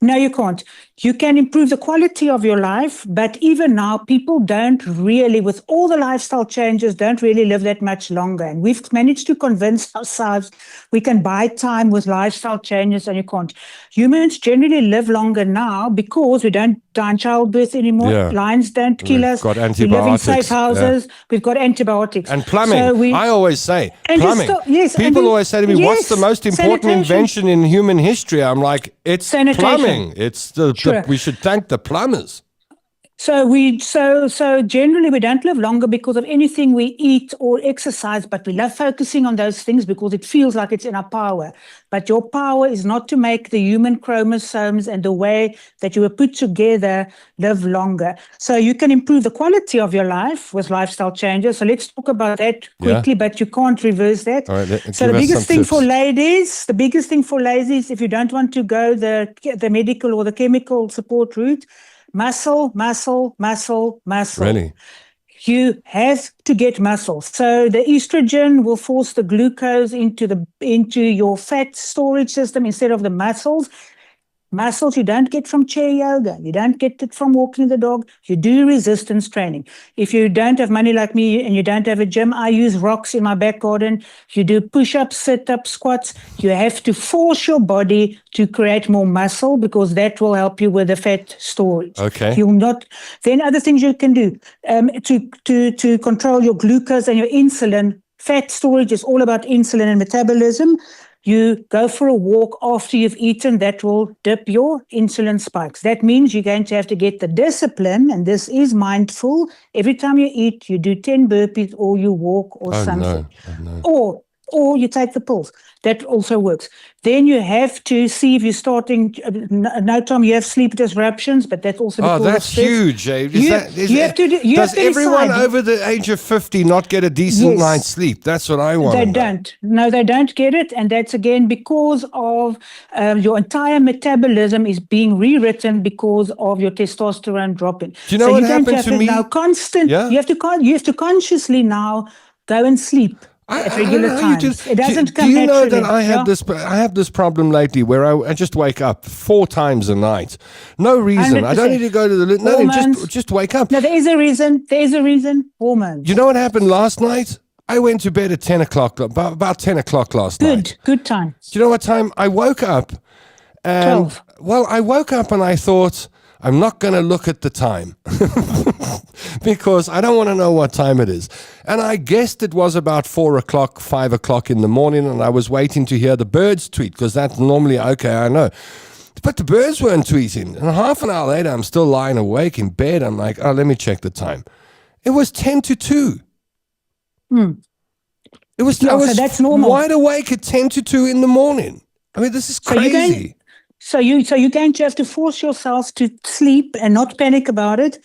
No, you can't. You can improve the quality of your life, but even now, people don't really, with all the lifestyle changes, don't really live that much longer. And we've managed to convince ourselves we can buy time with lifestyle changes, and you can't. Humans generally live longer now because we don't die in childbirth anymore. Yeah. Lions don't kill us. Got We live in antibiotics. safe houses. We've got antibiotics. And plumbing. So I always say And plumbing. yes, and People the- always say to me, what's the yes, most important sanitation. invention in human history? I'm like, it's Sanitation. plumbing. It's Sure. we should thank the plumbers. So generally we don't live longer because of anything we eat or exercise, but we love focusing on those things because it feels like it's in our power. But your power is not to make the human chromosomes and the way that you were put together live longer. So you can improve the quality of your life with lifestyle changes. So let's talk about that quickly, but you can't reverse that. All right, So the biggest thing for ladies, if you don't want to go the medical or the chemical support route, muscle. Really? You have to get muscle. So the estrogen will force the glucose into your fat storage system instead of the muscles. Muscles you don't get from chair yoga. You don't get it from walking the dog. You do resistance training. If you don't have money like me and you don't have a gym, I use rocks in my back garden. You do push-ups, sit-ups, squats. You have to force your body to create more muscle because that will help you with the fat storage. Okay. Then other things you can do to control your glucose and your insulin. Fat storage is all about insulin and metabolism. You go for a walk after you've eaten, that will dip your insulin spikes. That means you're going to have to get the discipline, and this is mindful. Every time you eat, you do 10 burpees or you walk or something. No. Or you take the pills. That also works. Then you have to see if you're starting. No, Tom, you have sleep disruptions, but that's also because that's of stress. huge. Does everyone over the age of 50 not get a decent night's sleep? That's what I want. They don't. No, they don't get it. And that's, again, because of your entire metabolism is being rewritten because of your testosterone dropping. Do you know what happened to me? Now you have to consciously now go and sleep. At regular times. It doesn't come naturally. Do you know that I have this problem lately where I just wake up 4 times a night. No reason. 100%. I don't need to go to the... No, just wake up. No, there is a reason. Hormones. You know what happened last night? I went to bed at 10 o'clock, about 10 o'clock last night. Good time. Do you know what time? I woke up and... 12. Well, I woke up and I thought... I'm not going to look at the time because I don't want to know what time it is. And I guessed it was about 4 o'clock, 5 o'clock in the morning, and I was waiting to hear the birds tweet because that's normally, okay, I know. But the birds weren't tweeting. And half an hour later, I'm still lying awake in bed. I'm like, oh, let me check the time. It was 10 to 2. I was so that's normal. wide awake at 10 to 2 in the morning. I mean, this is crazy. So you're going to have to force yourself to sleep and not panic about it.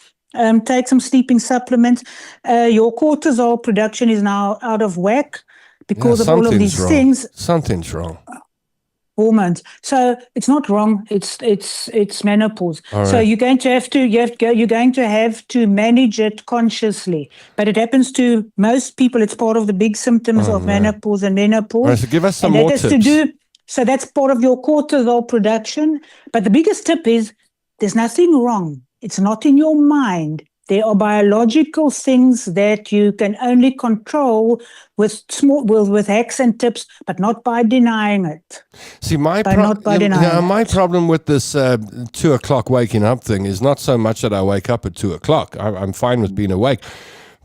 Take some sleeping supplements. Your cortisol production is now out of whack because of all of these things. Something's wrong. Hormones. So it's not wrong. It's menopause. All right. So you're going to have to manage it consciously. But it happens to most people. It's part of the big symptoms of menopause and menopause. All right, so give us some more tips. So that's part of your cortisol production. But the biggest tip is there's nothing wrong. It's not in your mind. There are biological things that you can only control with hacks and tips, but not by denying it. See, my problem with this 2 o'clock waking up thing is not so much that I wake up at 2 o'clock. I'm fine with being awake.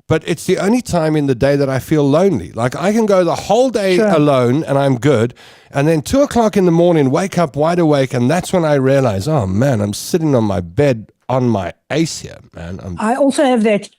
But it's the only time in the day that I feel lonely. Like I can go the whole day alone and I'm good. And then 2 o'clock in the morning, wake up wide awake. And that's when I realize, oh man, I'm sitting on my bed on my ace here, man. I also have that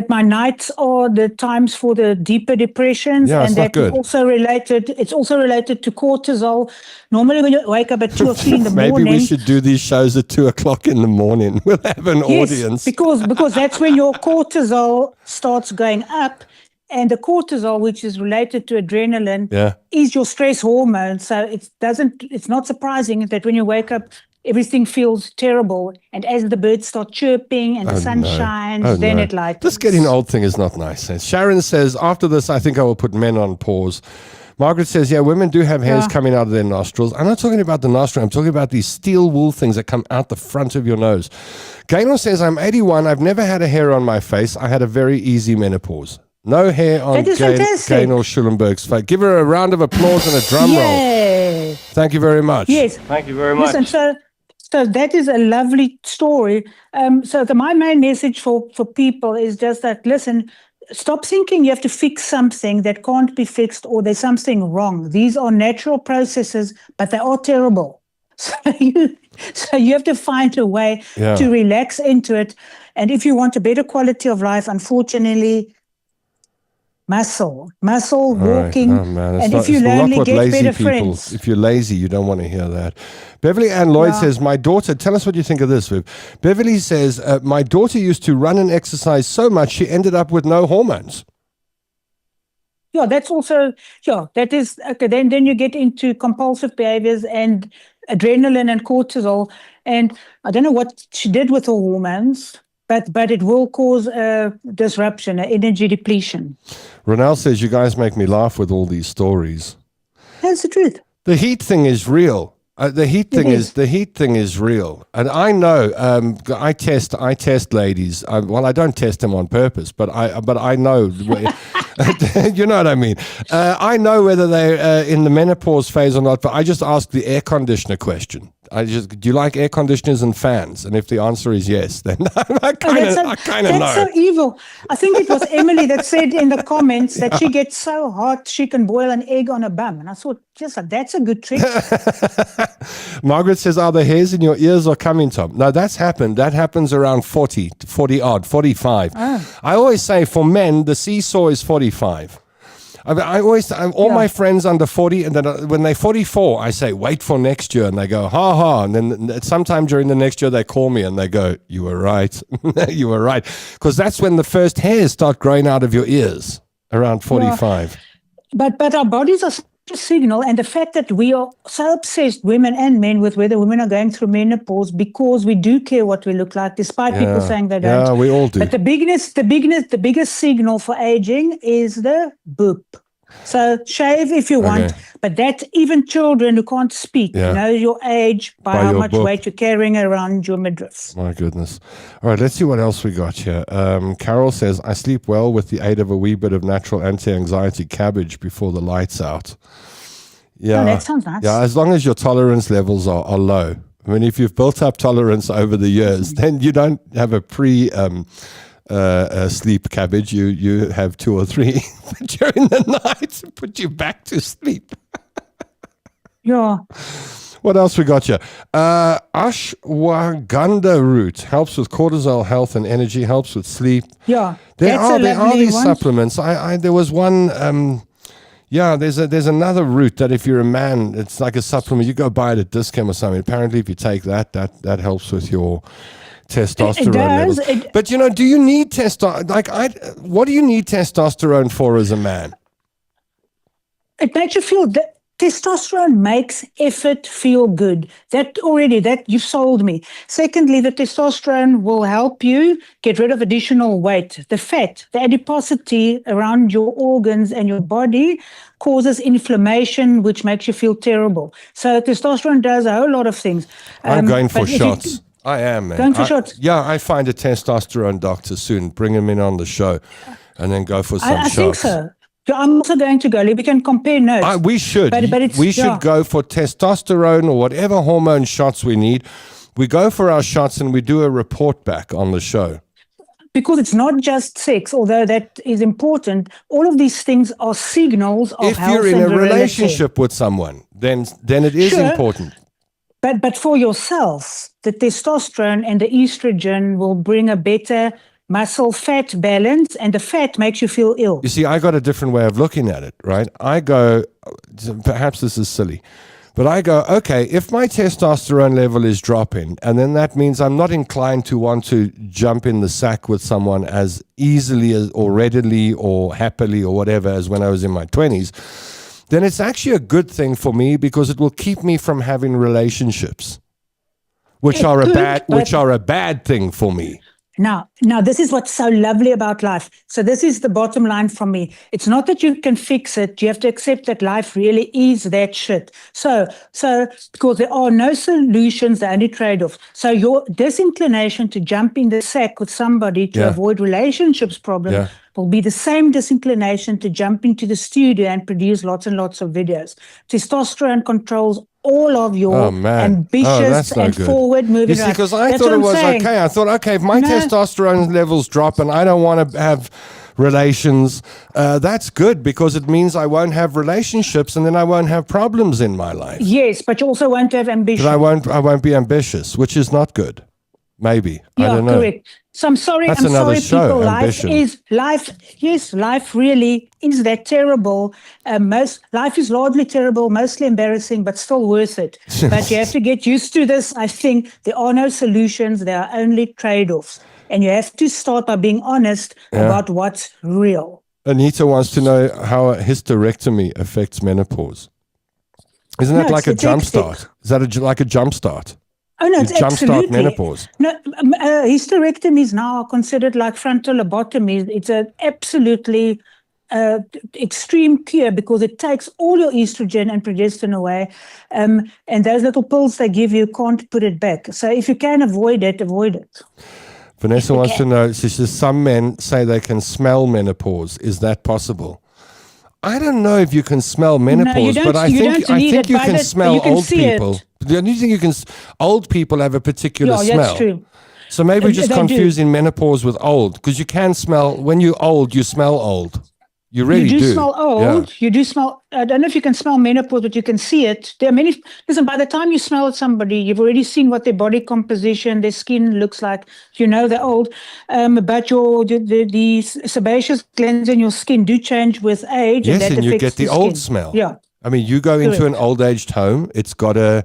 my nights are the times for the deeper depressions, and that it's also related to cortisol. Normally when you wake up at 2 or 3 in the morning. Maybe we should do these shows at 2 o'clock in the morning. We'll have an audience. Because that's when your cortisol starts going up. And the cortisol, which is related to adrenaline, is your stress hormone. So it's not surprising that when you wake up, everything feels terrible. And as the birds start chirping and the sun shines, it lightens. This getting old thing is not nice. Sharon says, after this, I think I will put men on pause. Margaret says, yeah, women do have hairs coming out of their nostrils. I'm not talking about the nostril. I'm talking about these steel wool things that come out the front of your nose. Gaynor says, I'm 81. I've never had a hair on my face. I had a very easy menopause. No hair on Gaynor Schulenberg's face. Give her a round of applause and a drum roll. Thank you very much. Yes. Thank you very much. Listen, so that is a lovely story. My main message for people is just that, listen, stop thinking you have to fix something that can't be fixed or there's something wrong. These are natural processes, but they are terrible. So you have to find a way to relax into it. And if you want a better quality of life, unfortunately, muscle, walking. Right. Oh, man. And if you're lonely, get better friends. If you're lazy, you don't want to hear that. Beverly Ann Lloyd says, my daughter, tell us what you think of this, Viv. Beverly says, my daughter used to run and exercise so much, she ended up with no hormones. Yeah, that's also, that is, okay, then you get into compulsive behaviors and adrenaline and cortisol. And I don't know what she did with her hormones, but it will cause a disruption, an energy depletion. Ronald says, you guys make me laugh with all these stories. That's the truth. The heat thing is real. The heat thing is real, and I know. I test ladies. I don't test them on purpose, but I know. You know what I mean. I know whether they're in the menopause phase or not. But I just ask the air conditioner question. Do you like air conditioners and fans? And if the answer is yes, then I kind of know. That's so evil. I think it was Emily that said in the comments that she gets so hot she can boil an egg on a bum. And I thought, that's a good trick. Margaret says, are the hairs in your ears or coming, Tom? No, that's happened. That happens around 40 odd, 45. Oh. I always say for men, the seesaw is 45. My friends under 40, and then when they're 44, I say, wait for next year. And they go, ha ha. And then sometime during the next year, they call me and they go, you were right. You were right. Because that's when the first hairs start growing out of your ears, around 45. Yeah. But our bodies are a signal, and the fact that we are so obsessed, women and men, with whether women are going through menopause, because we do care what we look like, despite people saying they don't. Yeah, we all do. But the biggest signal for aging is the boop. So shave if you want, but that even children who can't speak know your age by how much weight you're carrying around your midriff. My goodness. All right, let's see what else we got here. Carol says, I sleep well with the aid of a wee bit of natural anti-anxiety cabbage before the lights out. Yeah, that sounds nice. Yeah, as long as your tolerance levels are low. I mean, if you've built up tolerance over the years, then you don't have a sleep cabbage. You have 2 or 3 during the night to put you back to sleep. Yeah. What else we got here? Ashwagandha root helps with cortisol health and energy, helps with sleep. Yeah. There are these one. supplements. There was one. There's another root that if you're a man, it's like a supplement. You go buy it at discount or something. Apparently, if you take that helps with your testosterone levels. But do you need testosterone? What do you need testosterone for as a man? It makes you feel that testosterone makes effort feel good. That you sold me. Secondly, the testosterone will help you get rid of additional weight. The fat, the adiposity around your organs and your body causes inflammation, which makes you feel terrible. So testosterone does a whole lot of things. I'm going for shots. I am, man. Going for shots? Yeah, I find a testosterone doctor soon. Bring him in on the show and then go for some shots. I think so. I'm also going to go. We can compare notes. We should. We should go for testosterone or whatever hormone shots we need. We go for our shots and we do a report back on the show. Because it's not just sex, although that is important. All of these things are signals of health. If you're in a relationship with someone, then it is important. But for yourself, the testosterone and the estrogen will bring a better muscle fat balance, and the fat makes you feel ill. You see, I got a different way of looking at it, right? I go, perhaps this is silly, but I go, okay, if my testosterone level is dropping, and then that means I'm not inclined to want to jump in the sack with someone as easily as, or readily or happily or whatever as when I was in my 20s, then it's actually a good thing for me because it will keep me from having relationships, which are a bad thing for me. Now, this is what's so lovely about life. So this is the bottom line from me. It's not that you can fix it. You have to accept that life really is that shit. So because there are no solutions, there are only trade-offs. So your disinclination to jump in the sack with somebody to avoid relationships problems will be the same disinclination to jump into the studio and produce lots and lots of videos. Testosterone controls all of your ambitious and forward moving. You see, because I thought it was okay. I thought, okay, if my testosterone levels drop and I don't want to have relations, that's good because it means I won't have relationships and then I won't have problems in my life. Yes, but you also won't have ambition. But I won't be ambitious, which is not good. Maybe. I don't know. Correct. So I'm sorry. That's another show. People. Ambition. Life really is that terrible. Life is largely terrible, mostly embarrassing, but still worth it. But you have to get used to this. I think there are no solutions. There are only trade-offs. And you have to start by being honest about what's real. Anita wants to know how a hysterectomy affects menopause. Isn't that like a jump start? Is that like a jump start? Oh, no, it's absolutely. Jumpstart menopause. No, hysterectomies now are considered like frontal lobotomies. It's an absolutely extreme cure because it takes all your estrogen and progesterone away. And those little pills they give you can't put it back. So if you can avoid it, avoid it. Vanessa wants to know, she says, some men say they can smell menopause. Is that possible? I don't know if you can smell menopause, but I think you can smell old people. The only thing old people have a particular smell. That's true. So maybe we're just confusing menopause with old, because you can smell, when you're old, you smell old. You really do. You do smell old. Yeah. You do smell, I don't know if you can smell menopause, but you can see it. There are many, listen, by the time you smell somebody, you've already seen what their body composition, their skin looks like. You know they're old. But the sebaceous glands in your skin do change with age. Yes, and you get the old skin. smell. Yeah. I mean, you go into an old-aged home, it's got a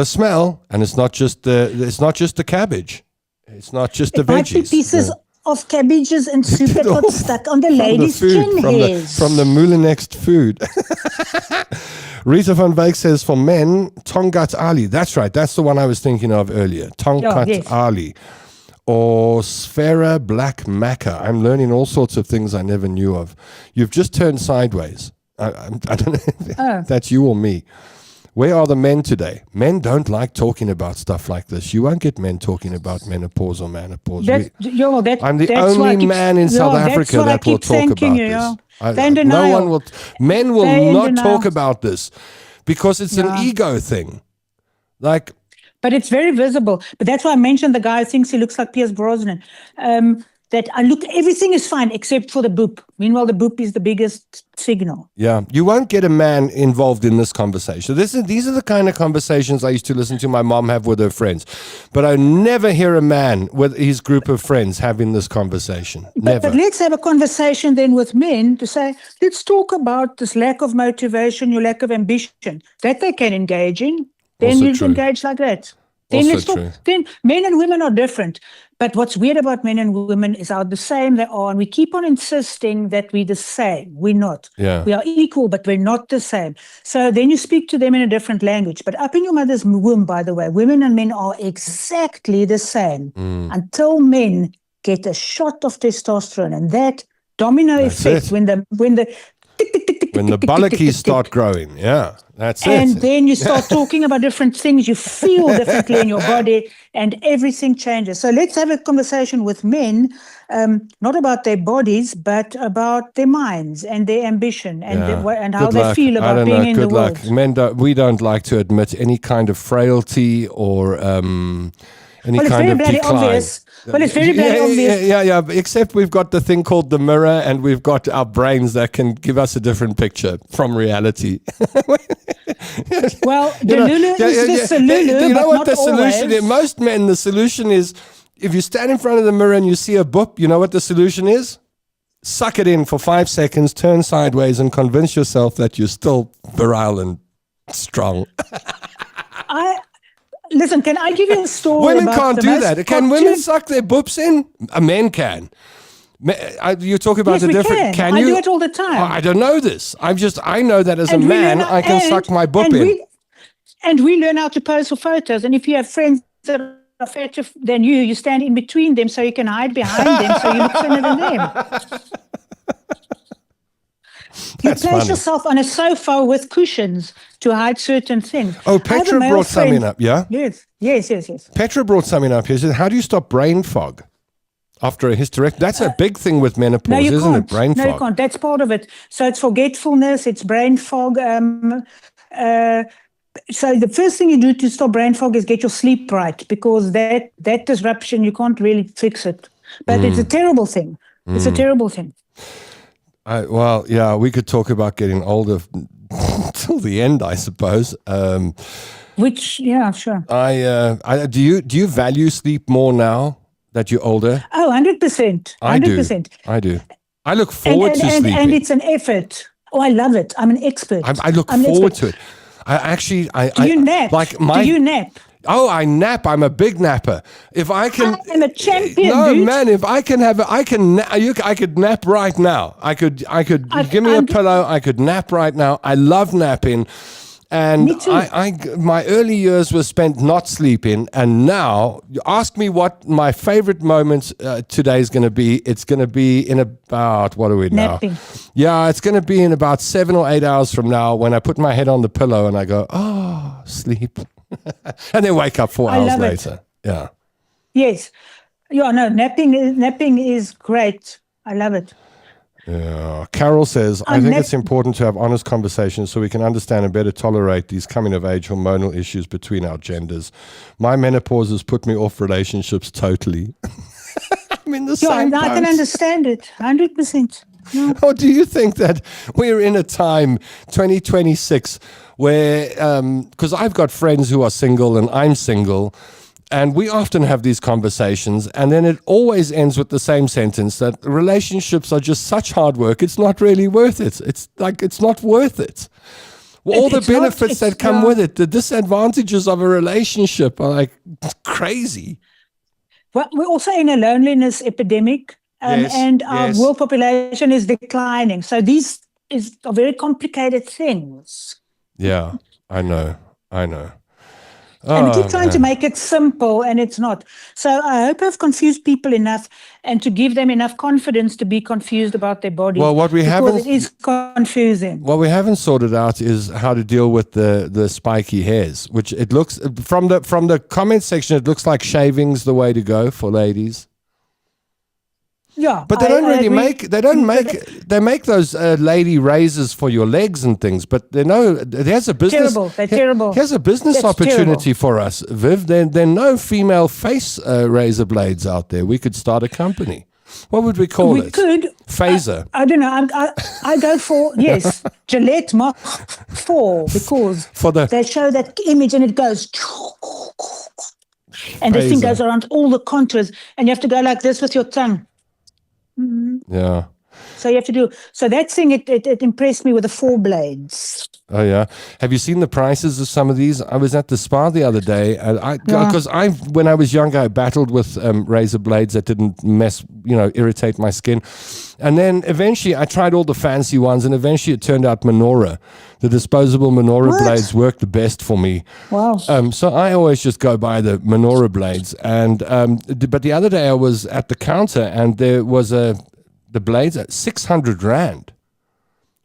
smell, and it's not just the cabbage. It's not just the veggies. Might be pieces of cabbages and soup that got stuck on the lady's chin hairs. From the Moulinext food. Rita van Wyk says, for men, Tongat Ali. That's right. That's the one I was thinking of earlier. Tongat Ali. Or Sphera Black Maca. I'm learning all sorts of things I never knew of. You've just turned sideways. I don't know if that's you or me. Where are the men today? Men don't like talking about stuff like this. You won't get men talking about menopause or menopause. I'm the only man in South Africa that will talk about this. No one will. Men will not talk about this because it's an ego thing. Like, but it's very visible. But that's why I mentioned the guy who thinks he looks like Pierce Brosnan. That I look, everything is fine except for the boob. Meanwhile, the boob is the biggest signal. Yeah, you won't get a man involved in this conversation. These are the kind of conversations I used to listen to my mom have with her friends. But I never hear a man with his group of friends having this conversation. Never. But let's have a conversation then with men to say, let's talk about this lack of motivation, your lack of ambition, that they can engage in. Then Also you true. engage like that. Then Also let's talk. true. Then men and women are different. But what's weird about men and women is how the same they are. And we keep on insisting that we're the same. We're not. Yeah. We are equal, but we're not the same. So then you speak to them in a different language. But up in your mother's womb, by the way, women and men are exactly the same until men get a shot of testosterone. And that domino effect, it. when the tick, tick, tick, tick, When the tick, tick, tick, tick, bollokies tick, start growing. Yeah, that's and it. then you start talking about different things. You feel differently in your body, and everything changes. So let's have a conversation with men, not about their bodies, but about their minds and their ambition and and how Good they luck. feel I about don't being know. in Good the luck. world. Men we don't like to admit any kind of frailty or any Well, it's kind very of bloody decline. obvious. Well, it's very bloody obvious. Yeah. Except we've got the thing called the mirror, and we've got our brains that can give us a different picture from reality. Well, Delulu is the Salulu, You know but what not the solution always. is? Most men, the solution is if you stand in front of the mirror and you see a boop, you know what the solution is? Suck it in for 5 seconds, turn sideways, and convince yourself that you're still virile and strong. Listen, can I give you a story? Women about can't the do most that. Can women cartoon- suck their boops in? Men can. You talk about Yes, the we different. can. I you? do it all the time. Oh, I don't know this. I know that as a And we man, learn- I can suck my boop and in. And we learn how to pose for photos. And if you have friends that are fatter than you stand in between them so you can hide behind them so you look thinner than them. You That's place funny. yourself on a sofa with cushions to hide certain things. Oh, I have a Petra male brought something friend- up, yeah? Yes. Petra brought something up here. She said, how do you stop brain fog after a hysterectomy? That's a big thing with menopause, No, you isn't can't. it? Brain no, fog. you can't. That's part of it. So it's forgetfulness, it's brain fog. So the first thing you do to stop brain fog is get your sleep right, because that disruption, you can't really fix it. But it's a terrible thing. It's a terrible thing. We could talk about getting older till the end, I suppose. Sure. Do you value sleep more now that you're older? Oh, 100%. 100%. I do. I look forward to sleeping. And it's an effort. Oh, I love it. I'm an expert. I look I'm an forward expert. to it. Do you nap? Do you nap? Oh, I nap. I'm a big napper. If I can, I am a champion, No, dude. man. If I can have, I could nap right now. I could. Give me a pillow. I could nap right now. I love napping, and Me too. my early years were spent not sleeping, and now you ask me what my favorite moment today is going to be. It's going to be in about, what are we now? Napping. Yeah, it's going to be in about 7 or 8 hours from now when I put my head on the pillow and I go, oh, sleep. And then wake up 4 I hours love it. later. Yeah. Yes. Yeah, no, napping is great. I love it. Yeah. Carol says, I think it's important to have honest conversations so we can understand and better tolerate these coming of age hormonal issues between our genders. My menopause has put me off relationships totally. I'm in the same I can boat. understand it. 100%. No. Or do you think that we're in a time, 2026, where, because I've got friends who are single and I'm single, and we often have these conversations, and then it always ends with the same sentence that relationships are just such hard work, it's not really worth it. It's like, it's not worth it. All the It's not- benefits that come with it, the disadvantages of a relationship are like crazy. Well, we're also in a loneliness epidemic, Yes, and our yes. world population is declining. So these are very complicated things. Yeah, I know. And we keep trying to man. make it simple, and it's not. So I hope I've confused people enough and to give them enough confidence to be confused about their body. Well, what we because haven't- it is confusing. What we haven't sorted out is how to deal with the spiky hairs, which it looks from the comment section. It looks like shaving's the way to go for ladies. Yeah, But they don't I really agree. make. They make those lady razors for your legs and things. But there's a business. Terrible. They're terrible. Here's a business That's opportunity for us, Viv. There are no female face razor blades out there. We could start a company. What would we call We it? could. Phaser. I don't know. I go for, yes, Gillette Mach 4 because For the- they show that image and it goes. And this thing Phaser. goes around all the contours and you have to go like this with your tongue. Yeah. So you have to do. So that thing, it impressed me with the 4 blades. Oh yeah. Have you seen the prices of some of these? I was at the spa the other day, and when I was younger, I battled with razor blades that didn't irritate my skin, and then eventually I tried all the fancy ones, and eventually it turned out the disposable menorah blades worked the best for me. Wow. So I always just go by the menorah blades, and but the other day I was at the counter, and there was the blades at 600 rand.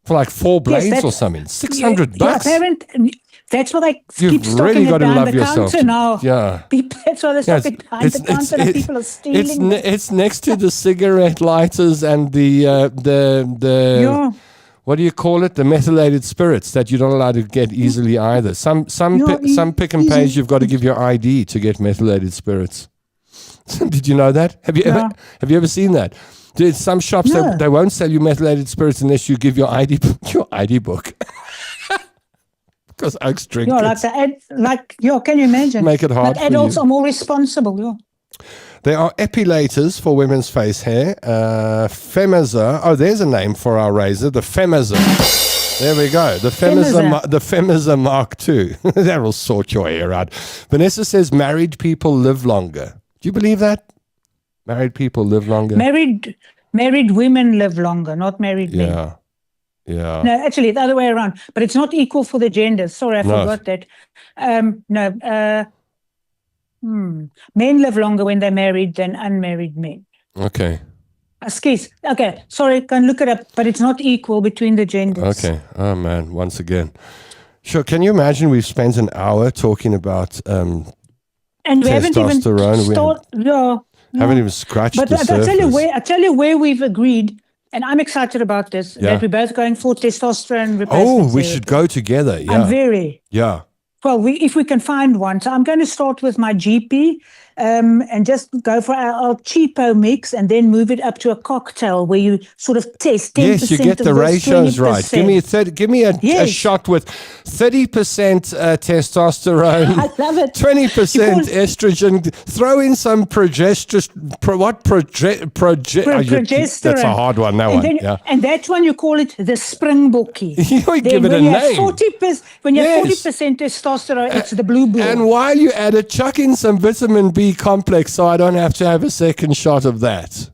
For like 4 blades or something, $600. Yeah, that's what I You've keep stocking really it got to down love the yourself. counter now. Yeah. That's why they stock it behind the counter and people are stealing it. It's next to the cigarette lighters and the Yeah. what do you call it? The methylated spirits that you're not allowed to get easily either. Some pick and pays you've got to give your ID to get methylated spirits. Did you know that? Have you ever seen that? There's some shops that they won't sell you methylated spirits unless you give your ID book. Because Oaks drink it. Can you imagine? Make it hard But for adults you. are more responsible. Yeah. There are epilators for women's face hair. Femizer. Oh, there's a name for our razor. The Femizer. There we go. The Femizer Mark II. That will sort your hair out. Vanessa says married people live longer. Do you believe that? Married people live longer. Married women live longer, not married men. Yeah. No, actually, the other way around. But it's not equal for the genders. Sorry, I forgot that. Men live longer when they're married than unmarried men. Okay. Excuse. Okay, sorry, can look it up. But it's not equal between the genders. Okay. Oh, man, once again. Sure, can you imagine we've spent an hour talking about and we haven't even haven't even scratched the surface. I tell you where we've agreed, and I'm excited about this, that we're both going for testosterone replacement we therapy. should go together. Yeah. I'm very. Yeah. Well, if we can find one. So I'm going to start with my GP and just go for our cheapo mix and then move it up to a cocktail where you sort of test 10% Yes, you get of the this, ratios right. 20%. Give me a shot with 30% testosterone. I love it. 20% estrogen. Throw in some progesterone. Progesterone. That's a hard one. That And one. then- And that one you call it the Springbokkie. You give it a name. When you have Yes. 40% testosterone, it's the blue bull. And while you at it, chuck in some vitamin B complex so I don't have to have a second shot of that.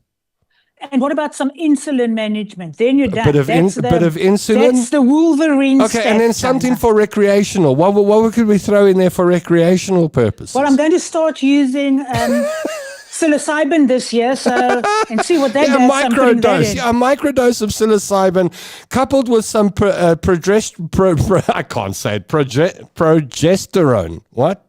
And what about some insulin management? Then you're done. Bit of insulin? That's the Wolverine Okay, and then something for recreational. What could we throw in there for recreational purposes? Well, I'm going to start using psilocybin this year, and see what that does. A microdose of psilocybin coupled with some progesterone. What?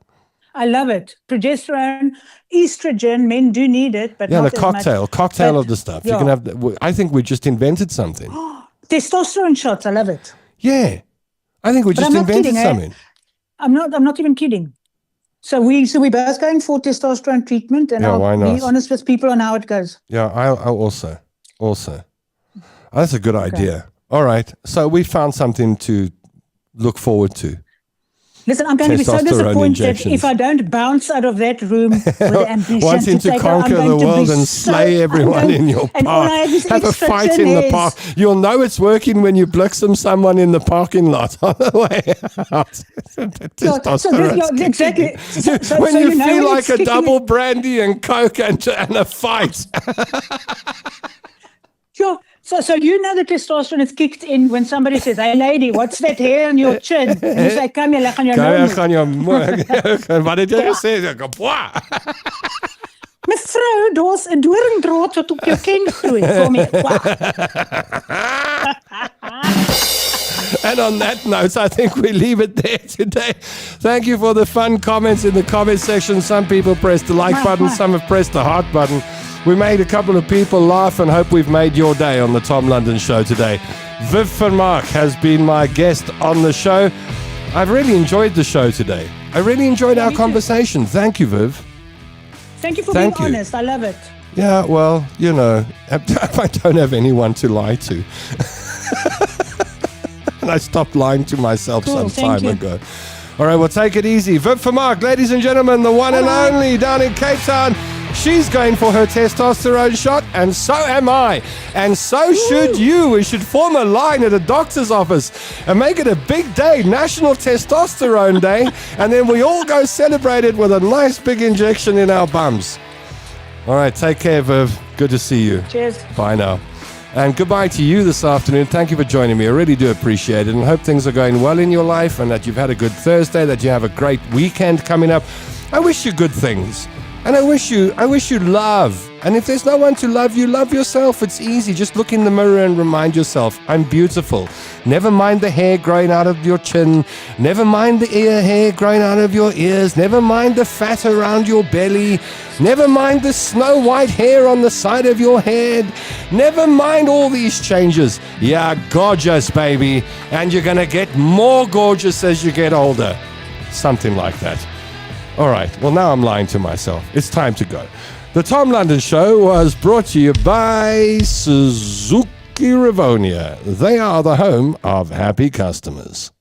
I love it. Progesterone, estrogen, men do need it, but not the as much. cocktail But- of the stuff. yeah. You can have. I think we just invented something. Testosterone shots, I love it. Yeah, I think we But just I'm not invented kidding, something. I'm not even kidding. So we both going for testosterone treatment, and Yeah, why I'll not? be honest with people on how it goes. Yeah, I'll also. Oh, that's a good idea. All right, so we found something to look forward to. Listen, I'm going to be so Testosterone disappointed injections. if I don't bounce out of that room with the ambition Wanting to take conquer I'm the going to world be and so- slay I'm everyone going- in your and all I park. have is Have a extra fight in the tin park. heads. You'll know it's working when you blitzen someone in the parking lot on the way out. Testosterone's exactly. kicking in. So when you you know feel when like it's a kicking double in. brandy and coke and a fight. Sure. So you know the testosterone is kicked in when somebody says, "Hey lady, what's that hair on your chin?" And you say, "Come here, leg on your nose." Gaan jou wat het jy gesê? Kapwa. Mevrou, daar's 'n doringdraad wat op jou kin groei. Vir my. And on that note, I think we leave it there today. Thank you for the fun comments in the comment section. Some people pressed the like button, some have pressed the heart button. We made a couple of people laugh and hope we've made your day on the Tom London Show today. Viv van Mark has been my guest on the show. I've really enjoyed the show today. I really enjoyed our conversation. Thank you, Viv. Thank you for being honest. I love it. Yeah, well, you know, I don't have anyone to lie to. And I stopped lying to myself some time ago. All right, well, take it easy. Viv van Mark, ladies and gentlemen, the one and only down in Cape Town. She's going for her testosterone shot, and so am I. And so should you. We should form a line at a doctor's office and make it a big day, National Testosterone Day, and then we all go celebrate it with a nice big injection in our bums. All right, take care, Viv. Good to see you. Cheers. Bye now. And goodbye to you this afternoon. Thank you for joining me. I really do appreciate it, and hope things are going well in your life and that you've had a good Thursday, that you have a great weekend coming up. I wish you good things. And I wish you love. And if there's no one to love you, love yourself. It's easy. Just look in the mirror and remind yourself, I'm beautiful. Never mind the hair growing out of your chin. Never mind the ear hair growing out of your ears. Never mind the fat around your belly. Never mind the snow white hair on the side of your head. Never mind all these changes. You're gorgeous, baby. And you're going to get more gorgeous as you get older. Something like that. All right, well, now I'm lying to myself. It's time to go. The Tom London Show was brought to you by Suzuki Rivonia. They are the home of happy customers.